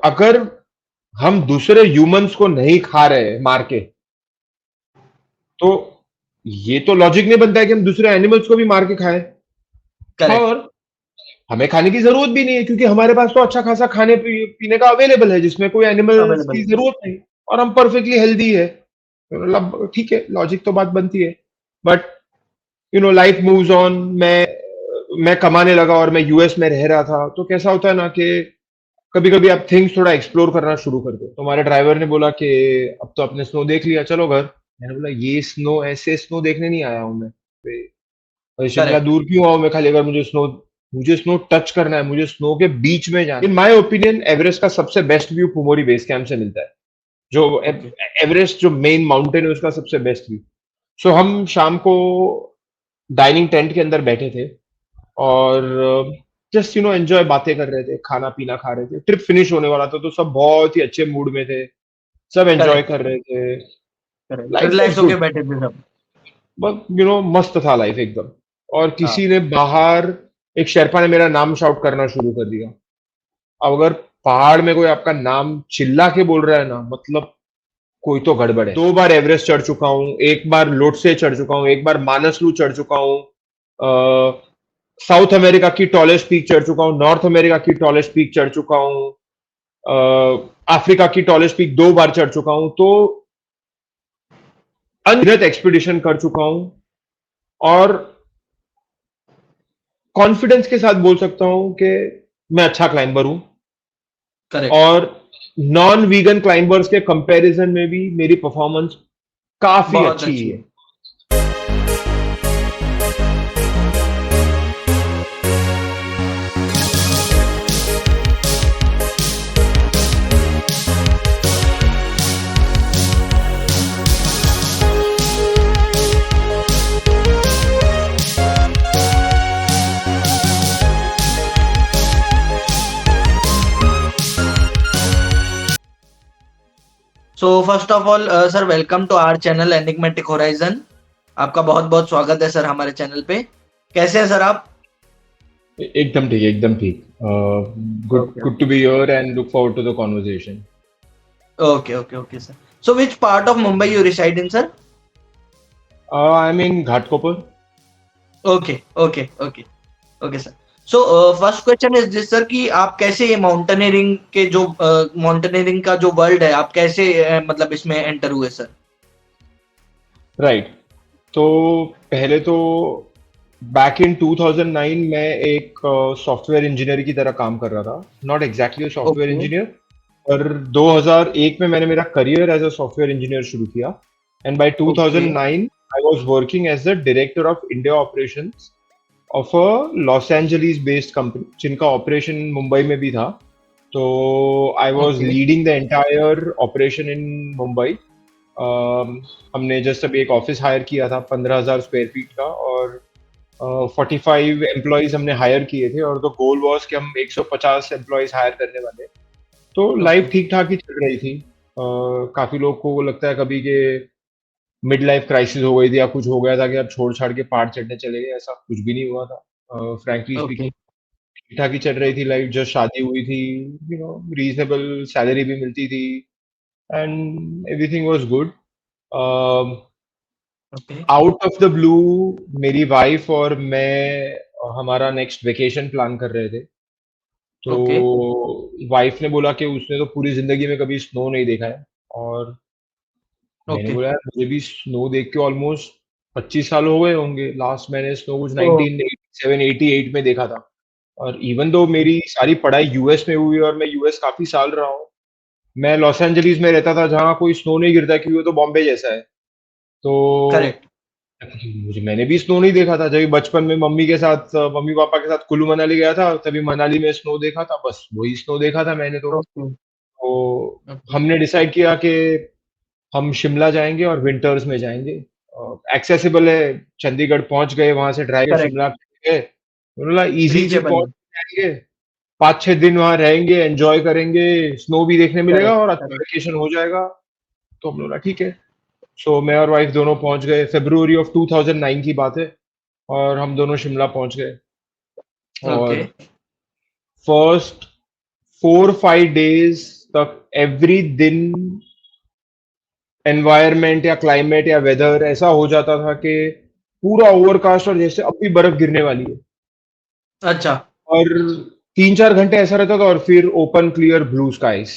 अगर हम दूसरे ह्यूमंस को नहीं खा रहे मार के, तो ये तो लॉजिक नहीं बनता है कि हम दूसरे एनिमल्स को भी मार के खाएं। करेक्ट। और हमें खाने की जरूरत भी नहीं है, क्योंकि हमारे पास तो अच्छा खासा खाने पीने का अवेलेबल है जिसमें कोई एनिमल्स अवेलेबल की है। जरूरत नहीं, और हम परफेक्टली हेल्दी है। तो मतलब ठीक है, लॉजिक तो बात बनती है। But life moves on. मैं कमाने लगा और मैं यूएस में रह रहा था, तो कैसा होता है ना कि कभी कभी आप थिंग्स थोड़ा एक्सप्लोर करना शुरू कर दो। तो हमारे ड्राइवर ने बोला कि अब तो आपने स्नो देख लिया, चलो घर। मैंने बोला ये स्नो, ऐसे स्नो देखने नहीं आया हूं मैं। और शिमला करेक्ट। दूर क्यों आऊं मैं, खाली अगर मुझे स्नो टच करना है, मुझे स्नो के बीच में जाना। इन माय ओपिनियन एवरेस्ट का सबसे best view Pumori base camp से मिलता है। जो ओके। एवरेस्ट जो मेन माउंटेन है उसका सबसे बेस्ट व्यू। सो हम शाम को डाइनिंग टेंट के अंदर बैठे थे, और जस्ट एंजॉय बातें कर रहे थे, खाना पीना खा रहे थे। ट्रिप फिनिश होने वाला था, तो सब बहुत ही अच्छे मूड में थे, सब एंजॉय करेक्ट। कर रहे थे। करेक्ट, लाइफ वाज रिलैक्स होके गुड। बैठे थे सब। बस मस्त था लाइफ एकदम। और हाँ। किसी ने बाहर, एक शेरपा ने मेरा नाम शाउट करना शुरू कर दिया। अब अगर पहाड़ में कोई आपका नाम चिल्ला के बोल रहा है ना, मतलब कोई तो गड़बड़ है। 2 बार एवरेस्ट चढ़ चुका हूँ, एक बार लोटसे चढ़ चुका हूँ, एक बार मानसलू चढ़ चुका हूँ, साउथ अमेरिका की टॉलेस्ट पीक चढ़ चुका हूँ, नॉर्थ अमेरिका की टॉलेस्ट पीक चढ़ चुका हूँ, अफ्रीका की टॉलेस्ट पीक 2 बार चढ़ चुका हूँ। तो अनगिनत एक्सपीडिशन कर चुका हूँ, और कॉन्फिडेंस के साथ बोल सकता हूँ कि मैं अच्छा क्लाइंबर हूँ। करेक्ट। और नॉन वीगन क्लाइंबर्स के कंपैरिजन में भी मेरी परफॉर्मेंस काफी बहुत अच्छी अच्छी है। है। So first of all sir, welcome to our channel Enigmatic Horizon. आपका बहुत बहुत स्वागत है सर हमारे चैनल पे। कैसे हैं सर आप? एकदम ठीक, एकदम ठीक। Good okay. Good to be here and look forward to the conversation. Okay okay okay sir. So which part of Mumbai you reside in sir? I mean Ghatkopar. Okay okay okay okay sir. So first question is this sir, कि आप कैसे ये mountaineering के जो mountaineering का जो world है, आप कैसे मतलब इसमें एंटर हुए सर? राइट। तो पहले तो बैक इन 2009 मैं एक सॉफ्टवेयर इंजीनियर की तरह काम कर रहा था। Not exactly software okay engineer, पर 2001 में मैंने मेरा career as a software engineer शुरू किया। And by okay 2009 I was working as the director of India operations of a Los Angeles based company, जिनका ऑपरेशन मुंबई में भी था। तो I was okay leading the entire operation in Mumbai. हमने just अभी एक ऑफिस हायर किया था 15,000 स्क्वायर फीट का, और 45 एम्प्लॉयज हमने हायर किए थे, और द गोल वॉज कि हम 150 एम्प्लॉयज हायर करने वाले। तो ओके लाइफ ठीक ठाक ही चल रही थी। काफी लोग को लगता है कभी कि मिड लाइफ क्राइसिस हो गई थी या कुछ हो गया था कि अब छोड़ छाड़ के पहाड़ चढ़ने चले गए। ऐसा कुछ भी नहीं हुआ था। फ्रैंकली ओके स्पीकिंग ठीक ठाक ही चल रही थी लाइफ। जस्ट शादी हुई थी, रीजनेबल सैलरी भी मिलती थी, and everything was good. Okay out of the blue मेरी वाइफ और मैं हमारा नेक्स्ट वेकेशन प्लान कर रहे थे। तो ओके वाइफ ने बोला कि उसने तो पूरी जिंदगी में कभी स्नो नहीं देखा है। और मैंने ओके। बोला यार, मुझे भी स्नो देख के ऑलमोस्ट 25 साल हो गए होंगे। लास्ट मैंने स्नो कुछ ओ 1987-88 में देखा था। और इवन दो मेरी सारी पढ़ाई यूएस में हुई है और मैं यूएस काफी साल रहा हूँ, मैं लॉस एंजलिस में रहता था जहाँ कोई स्नो नहीं गिरता, क्योंकि वो तो बॉम्बे जैसा है। तो करेक्ट। मैंने भी स्नो नहीं देखा था। जब बचपन में मम्मी के साथ, मम्मी पापा के साथ कुल्लू मनाली गया था, तभी मनाली में स्नो देखा था, बस वही स्नो देखा था मैंने तो। ओके तो ओके हमने डिसाइड किया कि हम शिमला जाएंगे और विंटर्स में जाएंगे। एक्सेसिबल है, चंडीगढ़ पहुंच गए, वहां से ड्राइव करेक्ट। शिमला गए। बोला इजी भी रीचेबल पहुंच है। जाएंगे, 5-6 दिन वहां रहेंगे, एंजॉय करेंगे, स्नो भी देखने मिलेगा करेक्ट और अच्छा करेक्ट। वेकेशन हो जाएगा। तो हम बोला ठीक है। सो मैं और वाइफ दोनों पहुंच गए, February of 2009 की बात है, और हम दोनों शिमला पहुंच गए। ओके और फर्स्ट 4-5 डेज तक एवरी दिन एनवायरनमेंट या क्लाइमेट या वेदर ऐसा हो जाता था कि पूरा ओवरकास्ट और जैसे अब भी बर्फ गिरने वाली है। अच्छा। और 3-4 घंटे ऐसा रहता था और फिर ओपन क्लियर ब्लू स्काईज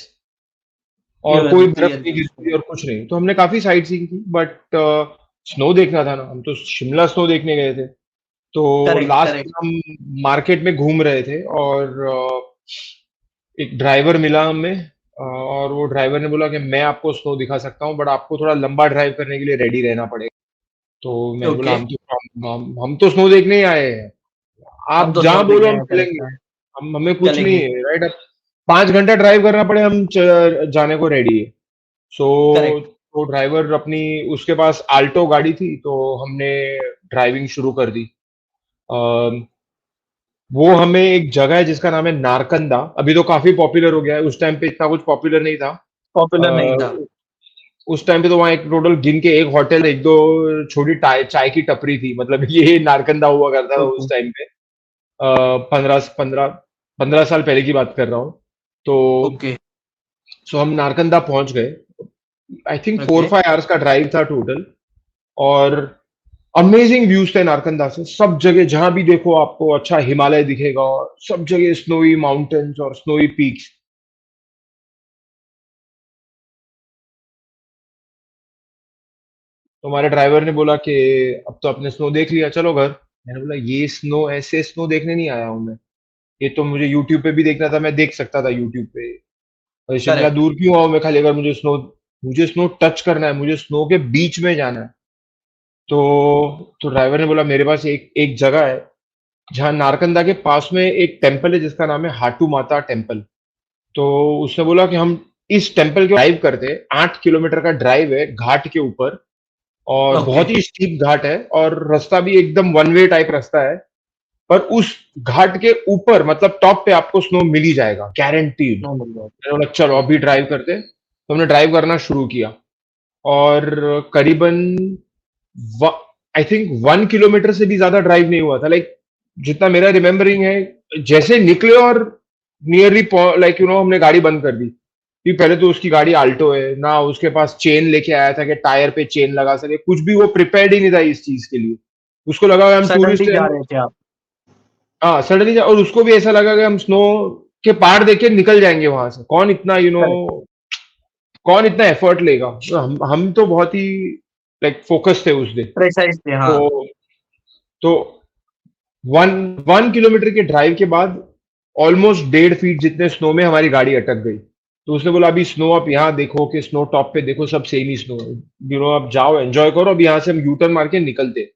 और क्लियर कोई बर्फ क्लियर नहीं ब्लू गिरती स्काई। थी और कुछ नहीं। तो हमने काफी साइट सीइंग की, बट स्नो देखना था ना, हम तो शिमला स्नो देखने गए थे। तो करेक्ट लास्ट करेक्ट। में हम मार्केट में घूम रहे थे और एक ड्राइवर मिला हमें, और वो ड्राइवर ने बोला कि मैं आपको स्नो दिखा सकता हूँ, बट आपको थोड़ा लंबा ड्राइव करने के लिए रेडी रहना पड़ेगा। तो मैंने बोला ओके। हम तो स्नो देखने ही आए हैं, हम आप तो स्नो जहाँ बोलो देखने हम आए, करेक्ट चलेंगे। है। हम हमें कुछ नहीं चलेंगे। है, राइट। अब 5 घंटा ड्राइव करना पड़े, हम जाने को रेडी है। So correct. तो ड्राइवर अपनी, उसके पास आल्टो गाड़ी थी, तो हमने ड्राइविंग शुरू कर दी। अम, वो हमें एक जगह है जिसका नाम है नारकंदा। अभी तो काफी पॉपुलर हो गया है, उस टाइम पे इतना कुछ पॉपुलर नहीं था। पॉपुलर नहीं था। अ, उस टाइम पे तो वहाँ एक टोटल गिन के एक होटल, एक दो छोटी चाय की टपरी थी, मतलब ये नारकंदा हुआ करता था ओके। उस टाइम पे। 15 साल पहले की बात कर रहा हूँ। तो ओके। सो हम नारकंदा पहुंच गए। I think four okay. Five hours का ड्राइव था टोटल। और अमेजिंग व्यूज थे नारकंदा से, सब जगह जहां भी देखो आपको अच्छा हिमालय दिखेगा, और सब जगह स्नोई माउंटेन्स और स्नोई पीक्स। तो हमारे ड्राइवर ने बोला कि अब तो आपने स्नो देख लिया, चलो घर। मैंने बोला ये स्नो, ऐसे स्नो देखने नहीं आया हूं मैं। ये तो मुझे यूट्यूब पे भी देखना था, मैं देख सकता था यूट्यूब पे। और शिमला करेक्ट। दूर क्यों आऊं मैं खाली, अगर मुझे स्नो टच करना है, मुझे स्नो के बीच में जाना है। तो ड्राइवर ने बोला मेरे पास एक एक जगह है जहाँ नारकंदा के पास में एक टेम्पल है जिसका नाम है हाटू माता टेम्पल। तो उसने बोला कि हम इस टेम्पल के ड्राइव करते हैं, 8 किलोमीटर का ड्राइव है घाट के ऊपर। और ओके। बहुत ही स्टीप घाट है, और रास्ता भी एकदम वन वे टाइप रास्ता है। पर उस घाट के ऊपर मतलब टॉप पे आपको स्नो मिल ही जाएगा, गारंटीड। नो मिल गया। मैंने बोला चलो अभी ओके। ड्राइव करते। तो हमने ड्राइव करना शुरू किया। और करीबन आई थिंक 1 किलोमीटर से भी ज्यादा ड्राइव नहीं हुआ था, लाइक जितना मेरा रिमेम्बरिंग है। जैसे निकले और नियरली लाइक हमने गाड़ी बंद कर दी, कि पहले तो उसकी गाड़ी आल्टो है ना, उसके पास चेन लेके आया था कि टायर पे चेन लगा सके, कुछ भी वो प्रिपेयर्ड ही नहीं था इस चीज के लिए। उसको लगा हम टूरिस्ट सडनली हैं। जा रहे थे आप? हाँ सडनली, और उसको भी ऐसा लगा कि हम स्नो के पहाड़ देख के निकल जाएंगे वहां से, करेक्ट। कौन इतना एफर्ट लेगा। तो हम तो बहुत ही लाइक फोकस थे उस दिन। प्रेसाइज थे, हाँ। तो तो 1 किलोमीटर के ड्राइव के बाद ऑलमोस्ट 1.5 फीट जितने स्नो में हमारी गाड़ी अटक गई। तो उसने बोला अभी स्नो आप यहाँ देखो कि स्नो टॉप पे देखो, सब सेम ही स्नो है, आप जाओ एंजॉय करो, अब यहाँ से हम यू टर्न मार के निकलते।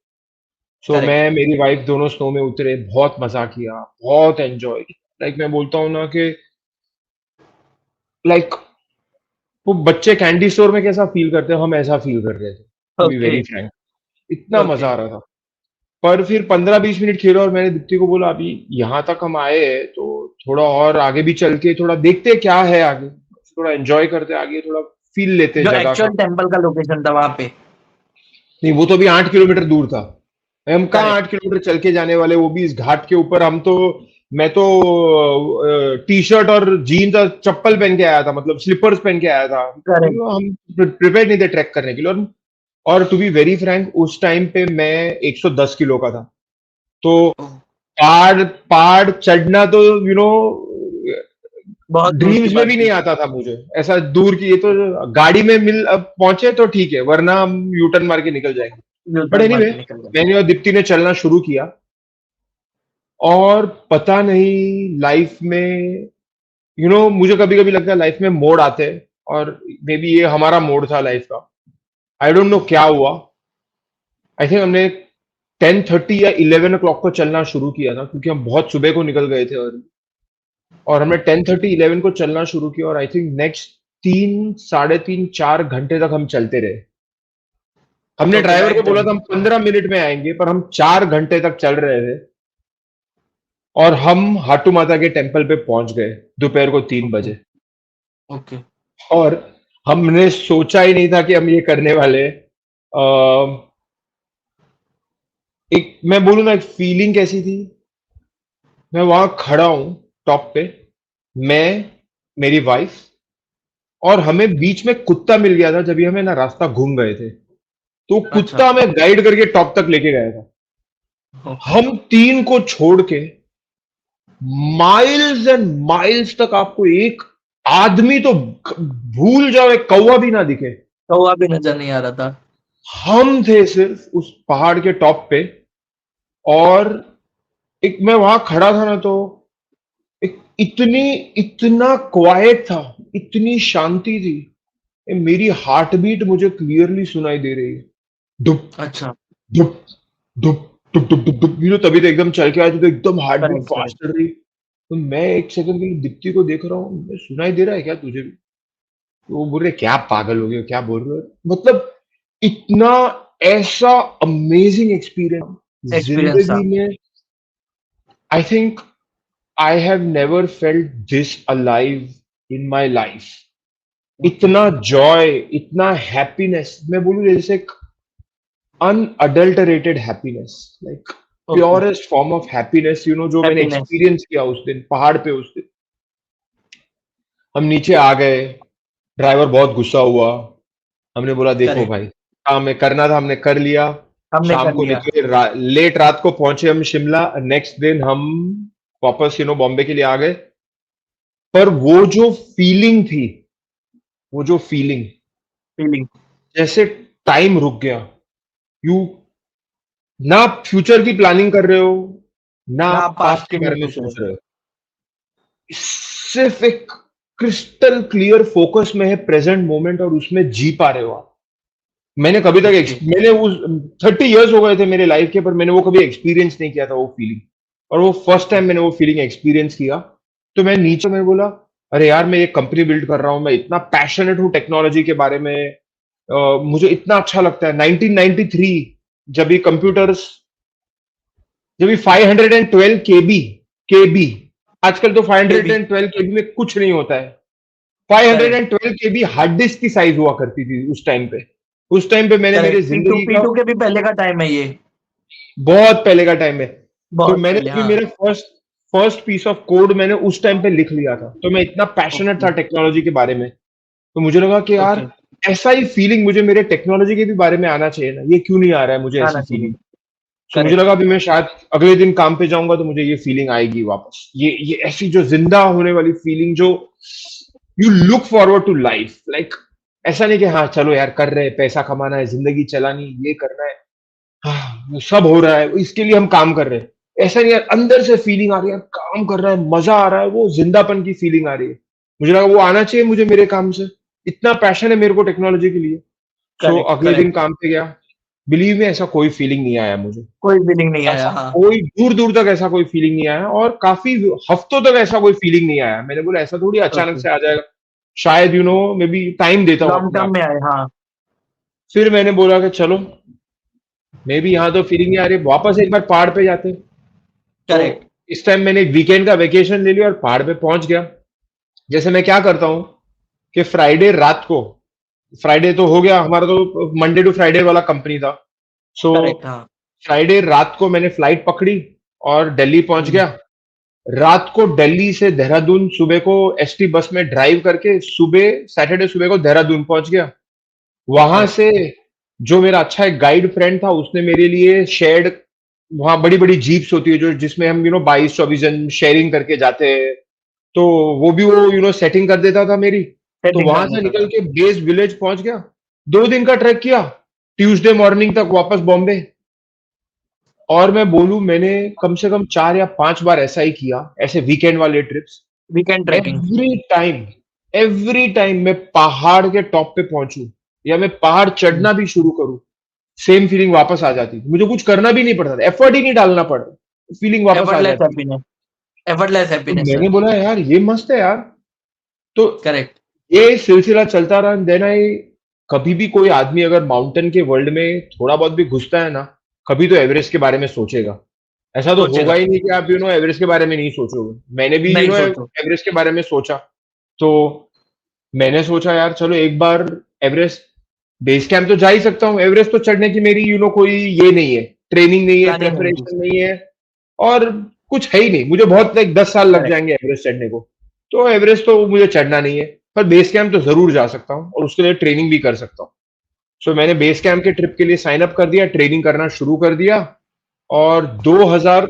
So correct. मैं मेरी वाइफ दोनों स्नो में उतरे, बहुत मजा किया, बहुत एंजॉय किया। लाइक मैं बोलता हूँ ना कि लाइक वो बच्चे कैंडी स्टोर में कैसा फील करते हैं, हम ऐसा फील कर रहे थे, to be okay. Very frank. इतना ओके। मजा आ रहा था। पर फिर 15-20 मिनट खेला और मैंने दीप्ति को बोला अभी यहाँ तक हम आए हैं तो थोड़ा और आगे भी चल के थोड़ा देखते हैं क्या है आगे, थोड़ा एंजॉय करते हैं आगे, थोड़ा फील लेते हैं जो जगह का। एक्चुअल टेम्पल का लोकेशन था वहां पे। नहीं, वो तो अभी 8 किलोमीटर दूर था। हम कहाँ करेक्ट। 8 किलोमीटर चल के जाने वाले, वो भी इस घाट के ऊपर। मैं तो टी शर्ट और जीन्स और चप्पल पहन के आया था, मतलब स्लीपर्स पहन के आया था। करेक्ट। हम प्रिपेयर नहीं थे ट्रैक करने के लिए। और टू बी वेरी फ्रैंक उस टाइम पे मैं 110 किलो का था। तो पहाड़ पहाड़ चढ़ना तो बहुत दूर की ड्रीम्स में बात भी थी। नहीं आता था मुझे, ऐसा दूर की। ये तो गाड़ी में मिल अब पहुंचे तो ठीक है, वरना हम यू टर्न मार के निकल जाएंगे। बट न्यूटन मार एनीवे, के निकल गए। मैंने और दीप्ति ने चलना शुरू किया। और पता नहीं लाइफ में, मुझे कभी कभी लगता है लाइफ में मोड़ आते हैं, और मे बी ये हमारा मोड़ था लाइफ का। आई डोंट नो क्या हुआ। आई थिंक हमने 10:30 या 11 o'clock को चलना शुरू किया था, क्योंकि हम बहुत सुबह को निकल गए थे। और हमने 10:30 11 को चलना शुरू किया, और आई थिंक नेक्स्ट 3 साढ़े 3 4 घंटे तक हम चलते रहे। हमने ओके, ड्राइवर को नाइट बोला था जर्नी। हम 15 मिनट में आएंगे, पर हम 4 घंटे तक चल रहे थे। और हम हाटू माता के टेम्पल पे पहुंच गए दोपहर को 3 बजे। ओके। ओके। और हमने सोचा ही नहीं था कि हम ये करने वाले हैं। एक मैं बोलूँ ना, एक फीलिंग कैसी थी। मैं वहां खड़ा हूं टॉप पे, मैं मेरी वाइफ, और हमें बीच में कुत्ता मिल गया था, जब भी हमें ना रास्ता घूम गए थे, तो अच्छा। कुत्ता हमें गाइड करके टॉप तक लेके गया था। ओके। हम तीन को छोड़ के माइल्स एंड माइल्स तक आपको एक आदमी तो भूल जाओ, एक कौवा भी ना दिखे। कौवा भी नजर नहीं आ रहा था। हम थे सिर्फ उस पहाड़ के टॉप पे, और एक मैं वहां खड़ा था ना, तो एक इतनी इतना क्वाइट था, इतनी शांति थी। मेरी हार्ट बीट मुझे क्लियरली सुनाई दे रही है, डुप अच्छा। डुप डुप डुप डुप डुप डुप, तो एकदम चल के आए थे, तो एकदम heart beat correct fast correct. चल रही। तो मैं एक सेकंड के लिए दीप्ति को देख रहा हूँ, मैं सुनाई दे रहा है क्या तुझे भी? तो वो बोल रहे क्या पागल हो गए हो, क्या बोल रहे हो, मतलब इतना ऐसा अमेजिंग एक्सपीरियंस एक्सपीरियंस था। जिंदगी में। I think I have never felt this alive in my life. Okay इतना जॉय, इतना हैप्पीनेस, मैं बोलूं जैसे एक unadulterated happiness, like okay. Purest form of happiness, जो मैंने हैप्पीनेस। एक्सपीरियंस किया उस दिन पहाड़ पे। उस दिन हम नीचे आ गए, ड्राइवर बहुत गुस्सा हुआ। हमने बोला देखो करेक्ट। भाई, हमें करना था हमने कर लिया। हमने शाम कर को लिया। निकले, लेट रात को पहुंचे हम शिमला। नेक्स्ट दिन हम वापस बॉम्बे के लिए आ गए। पर वो जो फीलिंग थी, वो जो फीलिंग, फीलिंग। जैसे टाइम रुक गया। यू ना फ्यूचर की प्लानिंग कर रहे हो, ना ना आप आप पास्ट पास्ट के के लिए बारे में सोच रहे सोच थे। रहे हो। सिर्फ एक क्रिस्टल क्लियर फोकस में है प्रेजेंट मोमेंट, और उसमें जी पा रहे हो आप। ओके। मैंने उस 30 इयर्स हो गए थे मेरे लाइफ के, पर मैंने वो कभी एक्सपीरियंस नहीं किया था वो फीलिंग। और वो फर्स्ट टाइम मैंने वो फीलिंग एक्सपीरियंस किया। तो मैं नीचे में बोला, अरे यार मैं ये कंपनी बिल्ड कर रहा हूँ, मैं इतना पैशनेट हूँ टेक्नोलॉजी के बारे में। मुझे इतना अच्छा लगता है। 1993, जब ये कंप्यूटर्स, जब ये 512 केबी केबी, आजकल तो के भी। 512 केबी में कुछ नहीं होता है। करेक्ट 512 केबी हार्ड डिस्क की साइज हुआ करती थी उस टाइम पे। उस टाइम पे मैंने मेरे करेक्ट। पी टू जिंदगी पी का टू के भी पहले का टाइम है ये। बहुत पहले का टाइम है। तो बहुत मैंने पहले भी हाँ। मेरा first first piece of code मैंने उस टाइम पे लिख लिया था। तो मैं इतना पैशनेट ओके था टेक्नोलॉजी के बारे में। तो मुझे लगा कि यार ओके। ऐसा ही फीलिंग मुझे मेरे टेक्नोलॉजी के भी बारे में आना चाहिए ना, ये क्यों नहीं आ रहा है मुझे ऐसी आना चाहिए। फीलिंग। तो मुझे करेक्ट लगा अभी मैं शायद अगले दिन काम पे जाऊंगा तो मुझे ये फीलिंग आएगी वापस, ये ऐसी जो जिंदा होने वाली फीलिंग, जो you look forward to life, like ऐसा नहीं कि हाँ चलो यार कर रहे हैं, पैसा कमाना है, जिंदगी चलानी, ये करना है, हाँ वो सब हो रहा है, इसके लिए हम काम कर रहे हैं। ऐसा नहीं यार, अंदर से फीलिंग आ रही है यार, काम कर रहा है, मजा आ रहा है, वो जिंदापन की फीलिंग आ रही है। मुझे लगा वो आना चाहिए मुझे मेरे काम से, इतना पैशन है मेरे को टेक्नोलॉजी के लिए। सो करेक्ट अगले दिन करेक्ट। काम पे गया, बिलीव में ऐसा कोई फीलिंग नहीं आया मुझे। कोई फीलिंग नहीं आया ऐसा हाँ। कोई दूर दूर तक ऐसा कोई फीलिंग नहीं आया, और काफी हफ्तों तक ऐसा कोई फीलिंग नहीं आया। मैंने बोला ऐसा थोड़ी अचानक ओके। से आ जाएगा, शायद मे बी टाइम देता हूँ लॉन्ग अपने टर्म आप में को। आए हाँ। फिर मैंने बोला कि चलो, मे बी यहाँ तो फीलिंग नहीं आ रही, वापस एक बार पहाड़ पे जाते। तो करेक्ट। इस टाइम मैंने एक वीकेंड का वेकेशन ले लिया और पहाड़ पे पहुंच गया। जैसे मैं क्या करता हूँ कि फ्राइडे रात को, फ्राइडे तो हो गया हमारा, तो मंडे टू फ्राइडे वाला कंपनी था। सो करेक्ट हाँ। फ्राइडे रात को मैंने फ्लाइट पकड़ी और दिल्ली पहुंच हम्म। गया। रात को दिल्ली से देहरादून सुबह को एसटी बस में ड्राइव करके सुबह, सैटरडे सुबह को देहरादून पहुंच गया। वहां करेक्ट। से जो मेरा अच्छा एक गाइड फ्रेंड था, उसने मेरे लिए शेयर्ड, वहां बड़ी बड़ी जीप्स होती है जो, जिसमें हम 22-24 जन शेयरिंग करके जाते हैं। तो वो सेटिंग कर देता था मेरी। तो सेटिंग कर वहां से देता निकल था। के बेस विलेज पहुंच गया। 2 दिन का ट्रैक किया, ट्यूसडे मॉर्निंग तक वापस बॉम्बे। और मैं बोलूं, मैंने कम से कम 4 या 5 बार ऐसा ही किया, ऐसे वीकेंड वाले trips. Weekend trekking. Every time मैं पहाड़ के टॉप पे पहुंचूं या मैं पहाड़ चढ़ना भी शुरू करूं, सेम फीलिंग वापस आ जाती थी। मुझे कुछ करना भी नहीं पड़ता था, एफर्ट ही नहीं डालना पड़ता, फीलिंग वापस आ एफर्टलेस जाती है। हैप्पीनेस। एफर्टलेस तो हैप्पीनेस मैंने सर। बोला यार ये मस्त है यार। तो करेक्ट। ये सिलसिला चलता रहा। देन आई, कभी भी कोई आदमी अगर माउंटेन के वर्ल्ड में थोड़ा बहुत भी घुसता है ना, कभी तो एवरेस्ट के बारे में सोचेगा। ऐसा तो होगा सोचेगा। ही नहीं कि आप एवरेस्ट के बारे में नहीं सोचोगे। मैंने भी नहीं सोचो। एवरेस्ट के बारे में सोचा। तो मैंने सोचा यार चलो एक बार एवरेस्ट बेस कैंप तो जा ही सकता हूँ। एवरेस्ट तो चढ़ने की मेरी कोई ये नहीं है, ट्रेनिंग नहीं है, प्लानिंग नहीं थी। प्रेपरेशन नहीं है, और कुछ है ही नहीं। मुझे बहुत लाइक 10 साल लग करेक्ट। जाएंगे एवरेस्ट चढ़ने को। तो एवरेस्ट तो मुझे चढ़ना नहीं है, पर बेस कैंप तो जरूर जा सकता हूँ और उसके लिए ट्रेनिंग भी कर सकता हूँ। सो मैंने बेस कैंप के ट्रिप के लिए साइन अप कर दिया, ट्रेनिंग करना शुरू कर दिया और 2000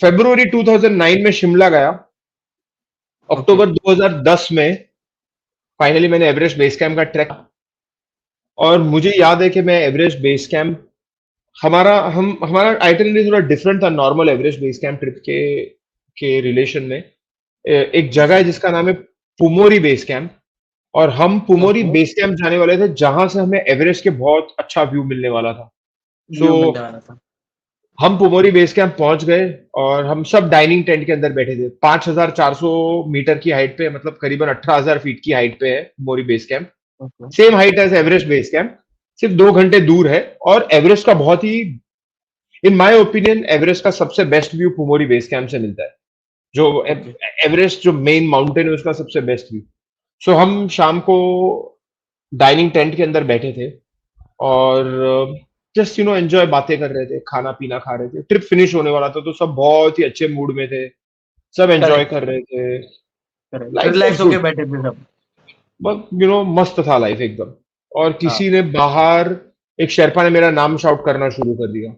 फरवरी 2009 में शिमला गया। ओके, अक्टूबर 2010 में फाइनली मैंने एवरेस्ट बेस कैंप का ट्रैक, और मुझे याद है कि मैं एवरेस्ट बेस कैंप, हमारा आइटिनरी थोड़ा डिफरेंट था normal Everest base camp trip के रिलेशन में। एक जगह ओके, है जिसका नाम है पुमोरी बेस कैंप, और हम पुमोरी ओके। बेस कैंप जाने वाले थे जहां से हमें एवरेस्ट के बहुत अच्छा व्यू मिलने वाला था। सो व्यू मिलने वाला था। हम पुमोरी बेस कैंप पहुंच गए और हम सब डाइनिंग टेंट के अंदर बैठे थे। 5400 मीटर की हाइट पे, मतलब करीबन 18,000 फीट की हाइट पे है Pumori base camp. Okay, same height as Everest base camp, सिर्फ 2 घंटे दूर है। और एवरेस्ट का बहुत ही, इन माय ओपिनियन, एवरेस्ट का सबसे best view Pumori base camp से मिलता है। जो ओके, एवरेस्ट जो मेन माउंटेन है उसका सबसे बेस्ट व्यू। सो हम शाम को डाइनिंग टेंट के अंदर बैठे थे और जस्ट एंजॉय बातें कर रहे थे, खाना पीना खा रहे थे। ट्रिप फिनिश होने वाला था तो सब बहुत ही अच्छे मूड में थे, सब एंजॉय करेक्ट, कर रहे थे। करेक्ट। लाइफ वाज रिलैक्स होके गुड, बैठे थे सब। बट मस्त था लाइफ एकदम। और हाँ, किसी ने बाहर, एक शेरपा ने मेरा नाम शाउट करना शुरू कर दिया।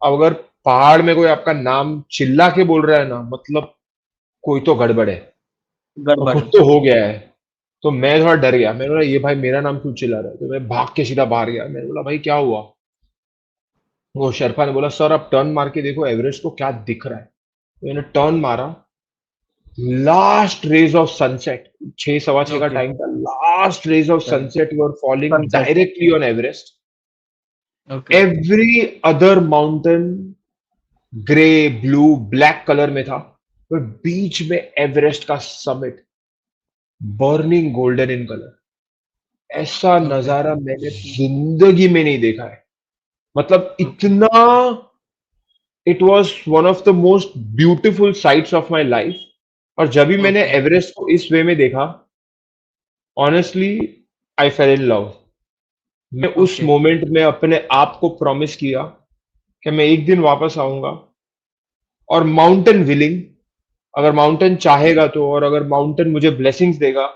अब अगर पहाड़ में कोई आपका नाम चिल्ला के बोल रहा है ना, मतलब कोई तो गड़बड़ है और गड़बड़ कुछ है। तो हो गया है। तो मैं थोड़ा डर गया, मैंने बोला ये भाई मेरा नाम क्यों चिल्ला रहा है? तो मैं भाग के सीधा बाहर गया, मैंने बोला भाई क्या हुआ? वो शेरपा ने बोला सर आप टर्न मार के देखो एवरेस्ट को क्या दिख रहा है। तो मैंने टर्न मारा, लास्ट रेज ऑफ सनसेट, 6 सवा 6 का ओके, टाइम था, last rays of correct. Sunset were falling sunset. Directly on Everest. Okay, every other mountain grey, blue, black colour में था, पर बीच में एवरेस्ट का summit burning golden in colour. ऐसा ओके, नजारा मैंने जिंदगी में नहीं देखा है। मतलब ओके, इतना, it was one of the most beautiful sites of my life. और जब भी मैंने ओके, एवरेस्ट को इस वे में देखा, honestly I fail in love. मैं उस ओके, मोमेंट में अपने आप को प्रॉमिस किया कि मैं एक दिन वापस आऊंगा, और माउंटेन विलिंग, अगर माउंटेन चाहेगा तो, और अगर माउंटेन मुझे ब्लेसिंग्स देगा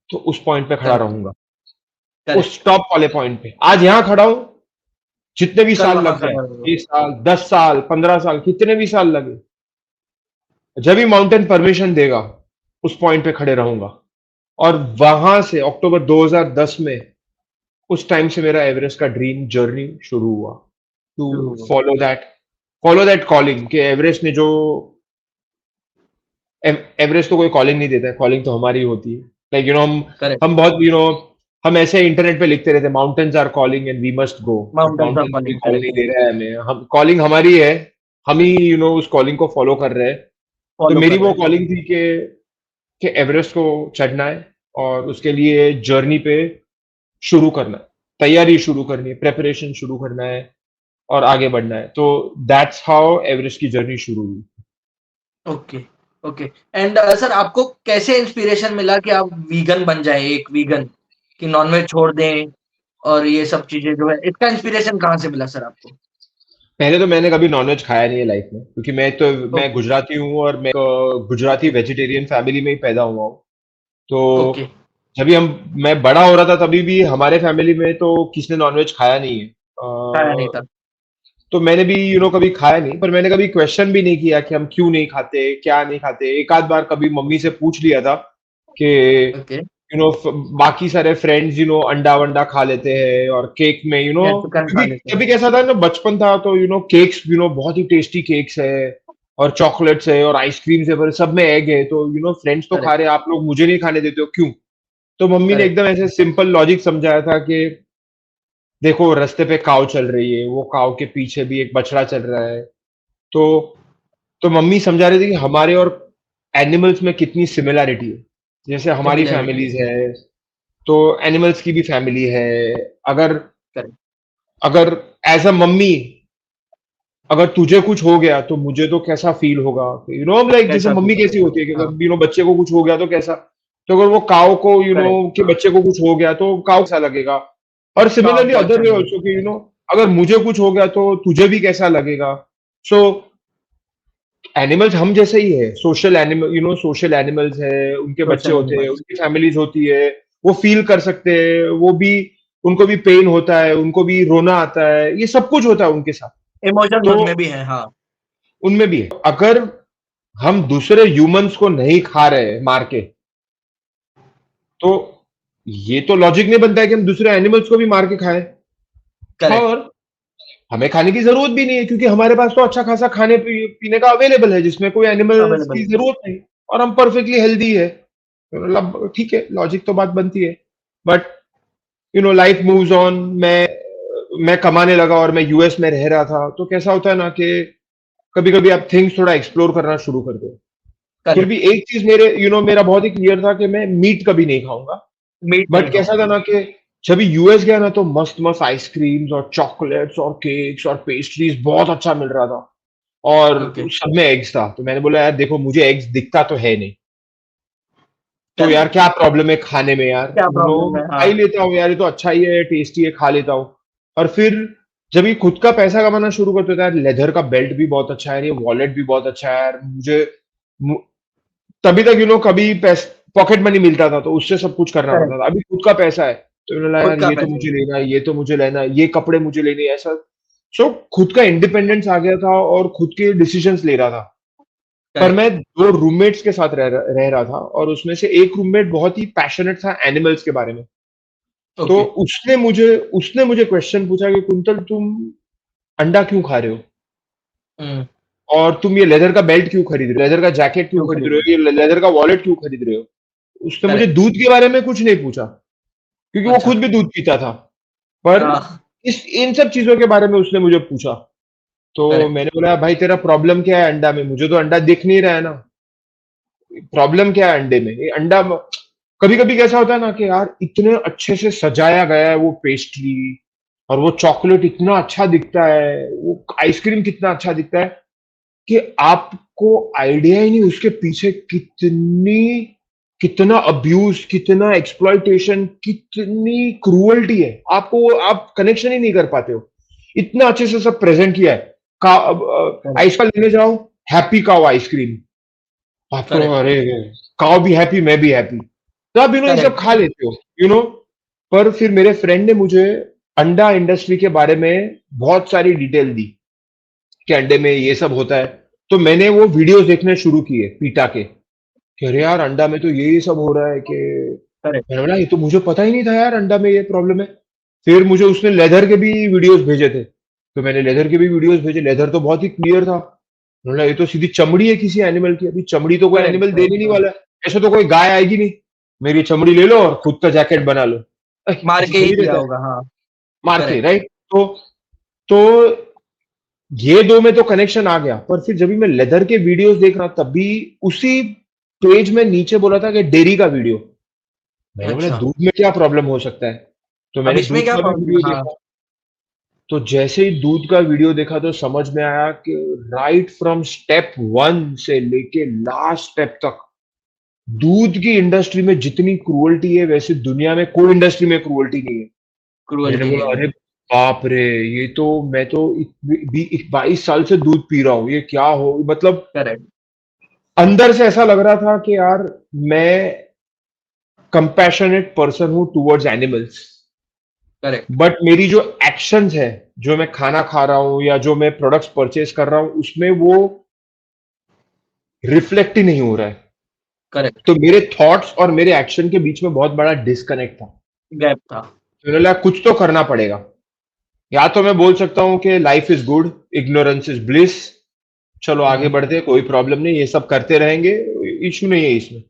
तो उस पॉइंट पे खड़ा करेक्ट, रहूंगा, करेक्ट। उस टॉप वाले पॉइंट पे। आज यहां खड़ा हूं, जितने भी कल साल वहां लग जाए, खड़ा होगा। 20 साल, 10 साल, 15 साल, कितने भी साल लगे, जब भी माउंटेन परमिशन देगा उस पॉइंट पे खड़े रहूंगा। और वहां से अक्टूबर 2010 में, उस टाइम से मेरा एवरेस्ट का ड्रीम जर्नी शुरू हुआ, टू शुरू होगा। Follow that calling. कि एवरेस्ट ने जो, एवरेस्ट तो कोई कॉलिंग नहीं देता है, कॉलिंग तो हमारी होती है। Like correct. हम बहुत हम ऐसे इंटरनेट पे लिखते रहते, mountains are calling and we must go. But mountains of mountain कोई फॉलिंग। कॉल करेक्ट, नहीं दे रहा है हमें, हम, कॉलिंग हमारी है, हम ही उस कॉलिंग को फॉलो कर रहे हैं। तो फॉलो मेरी कर वो रहे हैं। कॉलिंग थी कि एवरेस्ट को चढ़ना है और उसके लिए जर्नी पे शुरू करना है, तैयारी शुरू करनी है, प्रेपरेशन शुरू करना है और आगे बढ़ना है। तो दैट्स हाउ एवरेस्ट की जर्नी शुरू हुई। Okay, okay. एंड सर आपको कैसे इंस्पिरेशन मिला कि आप वीगन बन जाएँ, एक वीगन, कि नॉनवेज छोड़ दें और ये सब चीज़ें जो है, इसका इंस्पिरेशन कहाँ से मिला सर आपको? पहले तो मैंने कभी नॉनवेज खाया नहीं है लाइफ में, क्योंकि मैं ओके, गुजराती हूँ और मैं गुजराती वेजिटेरियन फैमिली में ही पैदा हुआ हूँ। तो ओके, जब भी मैं बड़ा हो रहा था तभी भी हमारे फैमिली में तो किसी ने नॉनवेज खाया नहीं है। खाया नहीं था। तो मैंने भी कभी खाया नहीं, पर मैंने कभी क्वेश्चन भी नहीं किया कि हम क्यों नहीं खाते, क्या नहीं खाते। एक आध बार कभी मम्मी से पूछ लिया था कि ओके, बाकी सारे फ्रेंड्स अंडा वंडा खा लेते हैं और केक में या चिकन खा क्योंकि लेते हैं। कभी कैसा था ना, बचपन था तो केक्स बहुत ही टेस्टी केक्स है और चॉकलेट्स है और आइसक्रीम्स है, पर सब में एग है। तो फ्रेंड्स तो खा करेक्ट, रहे हैं, आप लोग मुझे नहीं खाने देते हो क्यों? तो मम्मी ने करेक्ट, एकदम ऐसे सिंपल लॉजिक समझाया था कि देखो रास्ते पे काव चल रही है, वो काव के पीछे भी एक बछड़ा चल रहा है। तो मम्मी समझा रही थी कि हमारे और एनिमल्स में कितनी सिमिलैरिटी है। जैसे हमारी सिमिलैरिटी है। फैमिलीज है, तो एनिमल्स की भी फैमिली है। अगर करेक्ट, अगर एज अ मम्मी, अगर तुझे कुछ हो गया तो मुझे तो कैसा फील होगा, लाइक जैसे कैसा मम्मी फील कैसी होगा? होती है कि हाँ, अगर बच्चे को कुछ हो गया तो कैसा। तो अगर वो काव को करेक्ट, कि बच्चे को कुछ हो गया तो काव कैसा लगेगा। और काव सिमिलरली को अदर अच्छा वे लगे। ऑल्सो कि अगर मुझे कुछ हो गया तो तुझे भी कैसा लगेगा। सो एनिमल्स हम जैसे ही है, सोशल एनिमल, सोशल एनिमल्स है, उनके बच्चे सोशल होते हैं, एनिमल्स, उनकी फैमिलीज होती है, वो फील कर सकते हैं, वो भी, उनको भी पेन होता है, उनको भी रोना आता है, ये सब कुछ होता है उनके साथ। इमोशंस तो उनमें भी हैं, हाँ। उनमें भी है। अगर हम दूसरे ह्यूमंस को नहीं खा रहे मार के, तो ये तो लॉजिक नहीं बनता है कि हम दूसरे एनिमल्स को भी मार के खाएं। करेक्ट, और हमें खाने की जरूरत भी नहीं है, क्योंकि हमारे पास तो अच्छा खासा खाने पीने का अवेलेबल है, जिसमें कोई एनिमल्स अवेलेबल की है। जरूरत नहीं, और हम परफेक्टली हेल्दी है। तो मतलब ठीक है, लॉजिक तो बात बनती है। But life moves on. मैं कमाने लगा और मैं यूएस में रह रहा था, तो कैसा होता है ना कि कभी कभी आप थिंग्स थोड़ा एक्सप्लोर करना शुरू कर दो। फिर करेक्ट, भी एक चीज मेरा बहुत ही क्लियर था कि मैं मीट कभी नहीं खाऊंगा। मीट नहीं बट कैसा था खाओगे। ना कि जब यूएस गया ना, तो मस्त मस्त आइसक्रीम्स और चॉकलेट्स और केक्स और पेस्ट्रीज बहुत अच्छा मिल रहा था, और ओके, सब में एग्स था। तो मैंने बोला यार देखो, मुझे एग्स दिखता तो है नहीं, तो यार करेक्ट। क्या प्रॉब्लम है खाने में यार, क्या प्रॉब्लम है? खा हाँ, ही लेता हूँ यार, ये तो अच्छा ही है, टेस्टी है, खा लेता हूँ। और फिर जब ये खुद का पैसा कमाना शुरू करते थे यार, लेदर का बेल्ट भी बहुत अच्छा है, ये वॉलेट भी बहुत अच्छा है यार मुझे। मु- तभी तक कभी पॉकेट मनी मिलता था, तो उससे सब कुछ करना करेक्ट, पड़ता था। अभी खुद का पैसा है, तो मैंने बोला खुद यार का ये तो पैसा मुझे है। लेना है, ये तो मुझे लेना है, ये कपड़े मुझे लेने हैं, ऐसा। सो खुद का इंडिपेंडेंस आ गया था और खुद के डिसीजंस ले रहा था। पर करेक्ट, मैं दो रूममेट्स के साथ रह रहा था, और उसमें से एक रूममेट बहुत ही पैशनेट था एनिमल्स के बारे में। तो ओके। उसने मुझे क्वेश्चन पूछा कि कुंतल, तुम अंडा क्यों खा रहे हो, हुँ, और तुम ये लेदर का बेल्ट क्यों खरीद रहे हो, लेदर का जैकेट क्यों क्यों खरीद रहे खरीदे? हो, ये लेदर का वॉलेट क्यों खरीद रहे हो। उसने मुझे करेक्ट, दूध के बारे में कुछ नहीं पूछा, क्योंकि वो अच्छा, खुद भी दूध पीता था। पर हाँ, इस इन सब चीजों के बारे में उसने मुझे पूछा। तो करेक्ट, मैंने बोला भाई तेरा प्रॉब्लम क्या है अंडा में, मुझे तो अंडा दिख नहीं रहा है ना, प्रॉब्लम क्या है अंडे में, ये अंडा। कभी कभी कैसा होता है ना कि यार इतने अच्छे से सजाया गया है वो पेस्ट्री, और वो चॉकलेट इतना अच्छा दिखता है, वो आइसक्रीम कितना अच्छा दिखता है, कि आपको आइडिया ही नहीं उसके पीछे कितना अब्यूज, कितना एक्सप्लॉइटेशन, कितनी क्रूअल्टी है। आप कनेक्शन ही नहीं कर पाते हो, इतना अच्छे से सब प्रेजेंट किया है। करेक्ट, आइसक्रीम लेने जाओ, हैप्पी काउ आइसक्रीम, आपको करेक्ट, अरे काउ भी हैप्पी, मैं भी हैप्पी, तो आप ये सब करेक्ट, खा लेते हो। पर फिर मेरे फ्रेंड ने मुझे अंडा इंडस्ट्री के बारे में बहुत सारी डिटेल दी, कि अंडे में ये सब होता है। तो मैंने वो वीडियोस देखने शुरू किए पीटा के, कि अरे यार अंडा में तो ये सब हो रहा है, कि करेक्ट, मैंने बोला ये तो मुझे पता ही नहीं था यार, अंडा में ये प्रॉब्लम है। फिर मुझे उसने लेदर के भी वीडियोस भेजे थे, तो मैंने लेदर के भी वीडियोस भेजे, लेदर तो बहुत ही क्लियर था। मैंने बोला ये तो सीधी चमड़ी है किसी एनिमल की, अभी चमड़ी तो कोई करेक्ट, एनिमल दे करेक्ट, ही नहीं हाँ। वाला है, ऐसे तो कोई गाय आएगी नहीं, मेरी चमड़ी ले लो और खुद का जैकेट बना लो। मार ऐसा के ही थोड़ी दिया रहता है, होगा, हाँ, मार के, करेक्ट, राइट। तो ये दो में तो कनेक्शन आ गया। पर फिर जब भी मैं लेदर के वीडियोस देख रहा तब भी उसी पेज में नीचे बोला था कि डेयरी का वीडियो। मैंने बोला अच्छा। दूध में क्या प्रॉब्लम हो सकता है, तो अब मैंने इसमें दूध क्या का भी प्रॉब्लम? वीडियो हाँ, देखा। तो जैसे ही दूध का वीडियो देखा तो समझ में आया कि राइट फ्रॉम स्टेप वन से लेके लास्ट स्टेप तक, दूध की इंडस्ट्री में जितनी क्रूअल्टी है, वैसे दुनिया में कोई इंडस्ट्री में क्रूअल्टी नहीं है। मैंने क्रूअल्टी बोला नहीं अरे है। बाप रे, ये तो मैं तो 22 साल से दूध पी रहा हूँ, ये क्या हो, मतलब करेक्ट, अंदर से ऐसा लग रहा था कि यार मैं कंपैशनेट पर्सन हूं टुवर्ड्स एनिमल्स। करेक्ट, बट मेरी जो एक्शंस है, जो मैं खाना खा रहा हूं या जो मैं प्रोडक्ट्स परचेज कर रहा हूं, उसमें वो रिफ्लेक्ट ही नहीं हो रहा है। करेक्ट, तो मेरे थॉट्स और मेरे एक्शन के बीच में बहुत बड़ा डिस्कनेक्ट था। गैप था। तो मैंने लगा कुछ तो करना पड़ेगा। या तो मैं बोल सकता हूँ कि life is good, ignorance is bliss, चलो आगे हुँ, बढ़ते हैं, कोई प्रॉब्लम नहीं, ये सब करते रहेंगे, इश्यू नहीं है इसमें।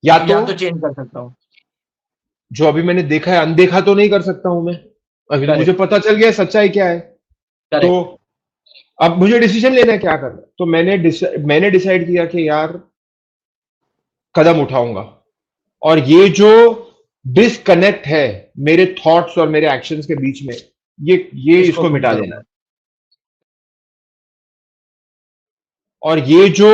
या तो या तो चेंज कर सकता हूँ। जो अभी मैंने देखा है, अनदेखा तो नहीं कर सकता हूं मैं, अभी तो मुझे करेक्ट, पता चल गया है सच्चाई क्या है। तो करेक्ट, अब मुझे डिसीजन लेना है क्या करना है। तो मैंने डिसाइड किया कि यार कदम उठाऊंगा, और ये जो डिस्कनेक्ट है मेरे थॉट्स और मेरे एक्शंस के बीच में, ये इसको इसको कम मिटा देना है। करूँगा। और ये जो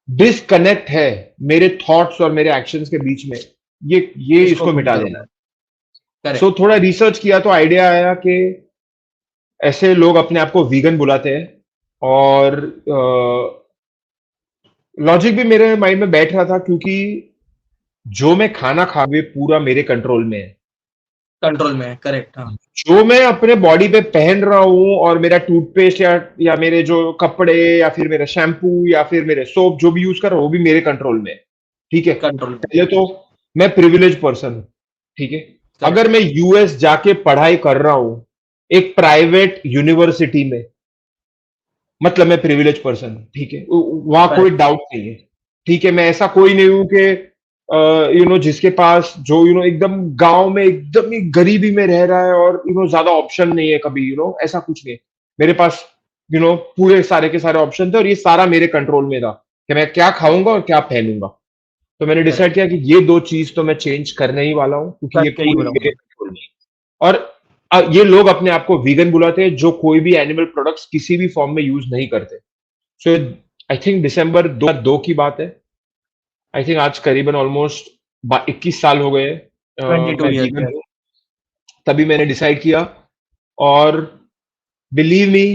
डिस्कनेक्ट है मेरे थॉट्स और मेरे एक्शंस के बीच में, ये इसको इसको कम मिटा देना है। करूँगा। सो करेक्ट, थोड़ा रिसर्च किया तो आइडिया आया कि ऐसे लोग अपने आप को वीगन बुलाते हैं, और लॉजिक भी मेरे माइंड में बैठ रहा था क्योंकि जो मैं खाना खा वे पूरा मेरे कंट्रोल में है। कंट्रोल में है, करेक्ट, हाँ। जो मैं अपने बॉडी पे पहन रहा हूँ और मेरा टूथपेस्ट या मेरे जो कपड़े या फिर मेरा शैम्पू या फिर मेरे सोप जो भी यूज कर रहा हूँ वो भी मेरे कंट्रोल में है। ठीक है, कंट्रोल में, पहले तो मैं प्रिविलेज पर्सन हूँ। ठीक है, करेक्ट, अगर मैं यूएस जाके पढ़ाई कर रहा हूँ एक प्राइवेट यूनिवर्सिटी में, मतलब मैं प्रिविलेज पर्सन हूँ। ठीक है, वहां कोई करेक्ट, डाउट नहीं है। ठीक है, मैं ऐसा कोई नहीं हूं कि जिसके पास जो एकदम गांव में एकदम ही गरीबी में रह रहा है और ज्यादा ऑप्शन नहीं है कभी, ऐसा कुछ नहीं है। मेरे पास पूरे सारे के सारे ऑप्शन थे और ये सारा मेरे कंट्रोल में था कि मैं क्या खाऊंगा और क्या पहनूंगा। तो मैंने डिसाइड करेक्ट, किया कि ये दो चीज तो मैं चेंज करने ही वाला हूँ क्योंकि ये करके ही पूरी मेरे बुलाऊंगा। कंट्रोल में है। और ये लोग अपने आप को वीगन बुलाते हैं जो कोई भी एनिमल प्रोडक्ट्स किसी भी फॉर्म में यूज नहीं करते। सो आई थिंक दिसंबर 2002 की बात है। आई थिंक आज करीबन ऑलमोस्ट 21 साल हो गए ट्वेंटी टू मैं ईयर्स वीगन है। हूँ। तभी मैंने डिसाइड किया और believe me,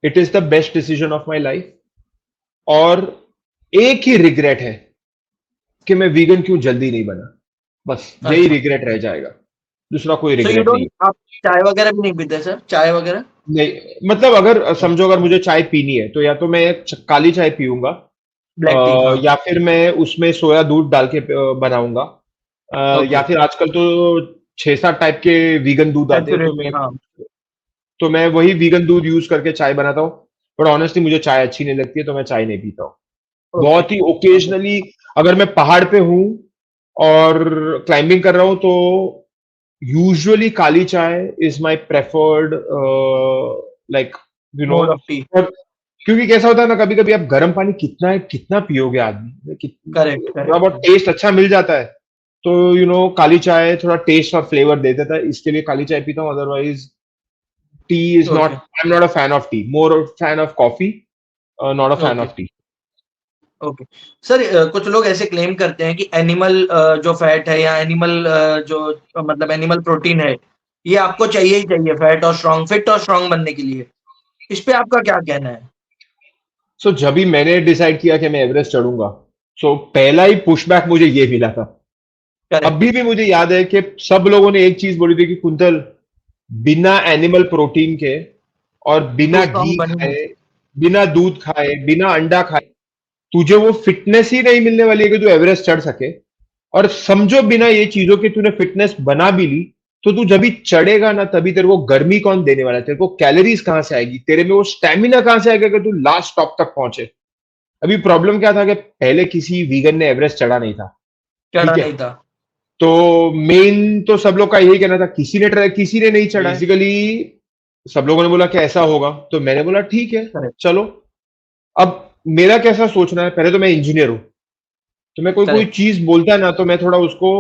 it is the best decision of my life. और एक ही रिग्रेट है कि मैं वीगन क्यों जल्दी नहीं बना, बस यही अच्छा, रिग्रेट रह जाएगा। दूसरा कोई सो यू रिग्रेट नहीं डोंट, आप चाय वगैरह भी नहीं पीते सर, चाय वगैरह? नहीं, मतलब अगर समझो अगर मुझे चाय पीनी है तो या तो मैं काली चाय पीऊंगा, ब्लैक टी, हाँ। या फिर मैं उसमें सोया दूध डाल के बनाऊंगा, या ओके, फिर आजकल तो 6-7 टाइप के वीगन दूध आते हैं, सैचुरेटेड, हाँ। तो मैं वही वीगन दूध यूज करके चाय बनाता हूँ। बट ऑनेस्टली मुझे चाय अच्छी नहीं लगती है तो मैं चाय नहीं पीता हूँ। ओके, बहुत ही ओके, ओकेजनली अगर मैं पहाड़ पे हूँ और क्लाइंबिंग कर रहा हूँ तो यूजुअली काली चाय is my preferred, like you know mode of T, और क्योंकि कैसा होता है ना, कभी कभी आप गर्म पानी कितना पियोगे आदमी, करेक्ट, थोड़ा बहुत करेक्ट, टेस्ट अच्छा मिल जाता है। तो काली चाय थोड़ा टेस्ट और फ्लेवर दे देता है, इसके लिए काली चाय पीता हूँ। Otherwise T is not, okay, I am not a fan of T, more fan of coffee, not a fan okay, of T. Okay. Sir, कुछ लोग ऐसे क्लेम करते हैं कि एनिमल जो फैट है या एनिमल जो मतलब एनिमल प्रोटीन है, ये आपको चाहिए ही चाहिए फैट और स्ट्रॉन्ग, फिट और स्ट्रॉन्ग बनने के लिए। इस पे आपका क्या कहना है? सो जब भी मैंने डिसाइड किया कि मैं एवरेस्ट चढ़ूंगा, सो पहला ही पुशबैक मुझे ये मिला था। करेक्ट, अभी भी मुझे याद है कि सब लोगों ने एक चीज बोली थी कि कुंतल, बिना एनिमल प्रोटीन के और तो बिना स्ट्रॉन्ग घी बन ही नहीं खाए, बिना दूध खाए, बिना अंडा खाए तुझे वो फिटनेस ही नहीं मिलने वाली है कि तू एवरेस्ट चढ़ सके। और समझो बिना ये चीजों के तूने फिटनेस बना भी ली तो तू जब भी चढ़ेगा ना तभी तेरे को गर्मी कौन देने वाला है, तेरे को कैलोरीज कहां से आएगी, तेरे में वो स्टेमिना कहां से आएगा कि तू लास्ट स्टॉप तक पहुंचे। अभी प्रॉब्लम क्या था कि पहले किसी वीगन ने एवरेस्ट चढ़ा नहीं था। चढ़ा ठीक है, नहीं था। तो मेन तो सब लोग का यही कहना था, किसी ने ट्राई, किसी ने नहीं चढ़ा बेसिकली। सब लोगों ने बोला कि ऐसा होगा तो मैंने बोला ठीक है, करेक्ट, चलो। अब मेरा कैसा सोचना है, पहले तो मैं इंजीनियर हूं, तो मैं कोई कोई करेक्ट, चीज बोलता है ना तो मैं थोड़ा उसको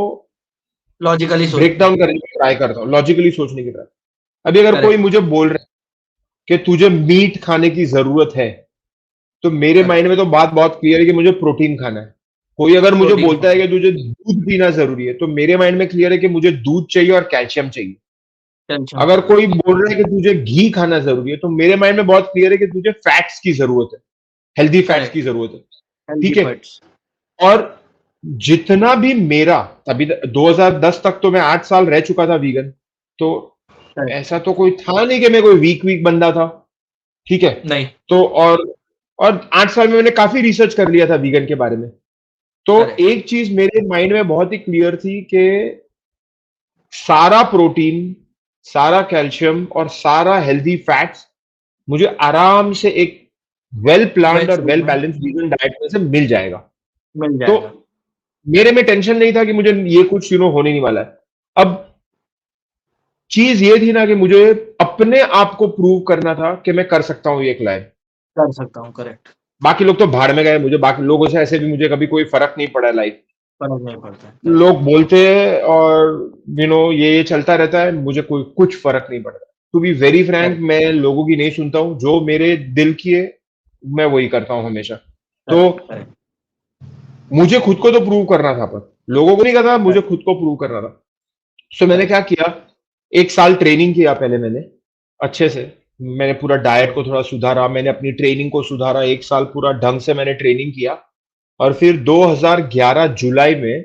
लॉजिकली ब्रेक सोचते हैं। डाउन करने की ट्राई करता हूँ, लॉजिकली सोचने की ट्राई। अभी अगर कोई करेक्ट, मुझे बोल रहा है कि तुझे मीट खाने की जरूरत है, तो मेरे करेक्ट, माइंड में तो बात बहुत क्लियर है कि मुझे प्रोटीन खाना है। कोई अगर मुझे प्रोटीन बोलता है खाना, कि तुझे दूध पीना जरूरी है, तो मेरे माइंड में क्लियर है कि मुझे दूध चाहिए और कैल्शियम चाहिए। कैल्शियम अगर चाहिए, कोई बोल रहा है कि तुझे घी खाना जरूरी है, तो मेरे माइंड में बहुत क्लियर है कि तुझे फैट्स की जरूरत है, हेल्दी फैट्स की करेक्ट, जरूरत है। हेल्दी ठीक है, फैट्स, और जितना भी मेरा अभी 2010 तक तो मैं 8 साल रह चुका था वीगन, तो करेक्ट, ऐसा तो कोई था नहीं कि मैं कोई वीक वीक बंदा था। ठीक है, नहीं, तो और 8 साल में मैंने काफी रिसर्च कर लिया था वीगन के बारे में। तो करेक्ट, एक चीज मेरे माइंड में बहुत ही क्लियर थी कि सारा प्रोटीन, सारा कैल्शियम और सारा हेल्दी फैट्स मुझे आराम से एक वेल प्लान्ड वेज और फूड वेल में बैलेंस्ड वीगन डाइट में से मिल जाएगा। मिल तो जाएगा। मेरे में टेंशन नहीं था कि मुझे ये कुछ होने नहीं वाला है। अब चीज ये थी ना कि मुझे अपने आप को प्रूव करना था कि मैं कर सकता हूं ये क्लाइम। कर सकता हूँ, करेक्ट, बाकी लोग तो भाड़ में गए, मुझे बाकी लोगों से ऐसे भी मुझे कभी कोई फर्क नहीं पड़ा लाइफ। फर्क नहीं पड़ता है, करेक्ट, लोग बोलते हैं और ये चलता रहता है, मुझे कोई कुछ फर्क नहीं पड़ता। To be very frank, correct, मैं लोगों की नहीं सुनता हूँ, जो मेरे दिल की है मैं वही करता हूँ हमेशा। तो करेक्ट, करेक्ट, मुझे खुद को तो प्रूव करना था, पर लोगों को नहीं करना था, मुझे करेक्ट, खुद को प्रूव करना था। सो मैंने करेक्ट, क्या किया, 1 साल ट्रेनिंग किया पहले मैंने अच्छे से। मैंने पूरा डाइट को थोड़ा सुधारा, मैंने अपनी ट्रेनिंग को सुधारा, 1 साल पूरा ढंग से मैंने ट्रेनिंग किया और फिर 2011 जुलाई में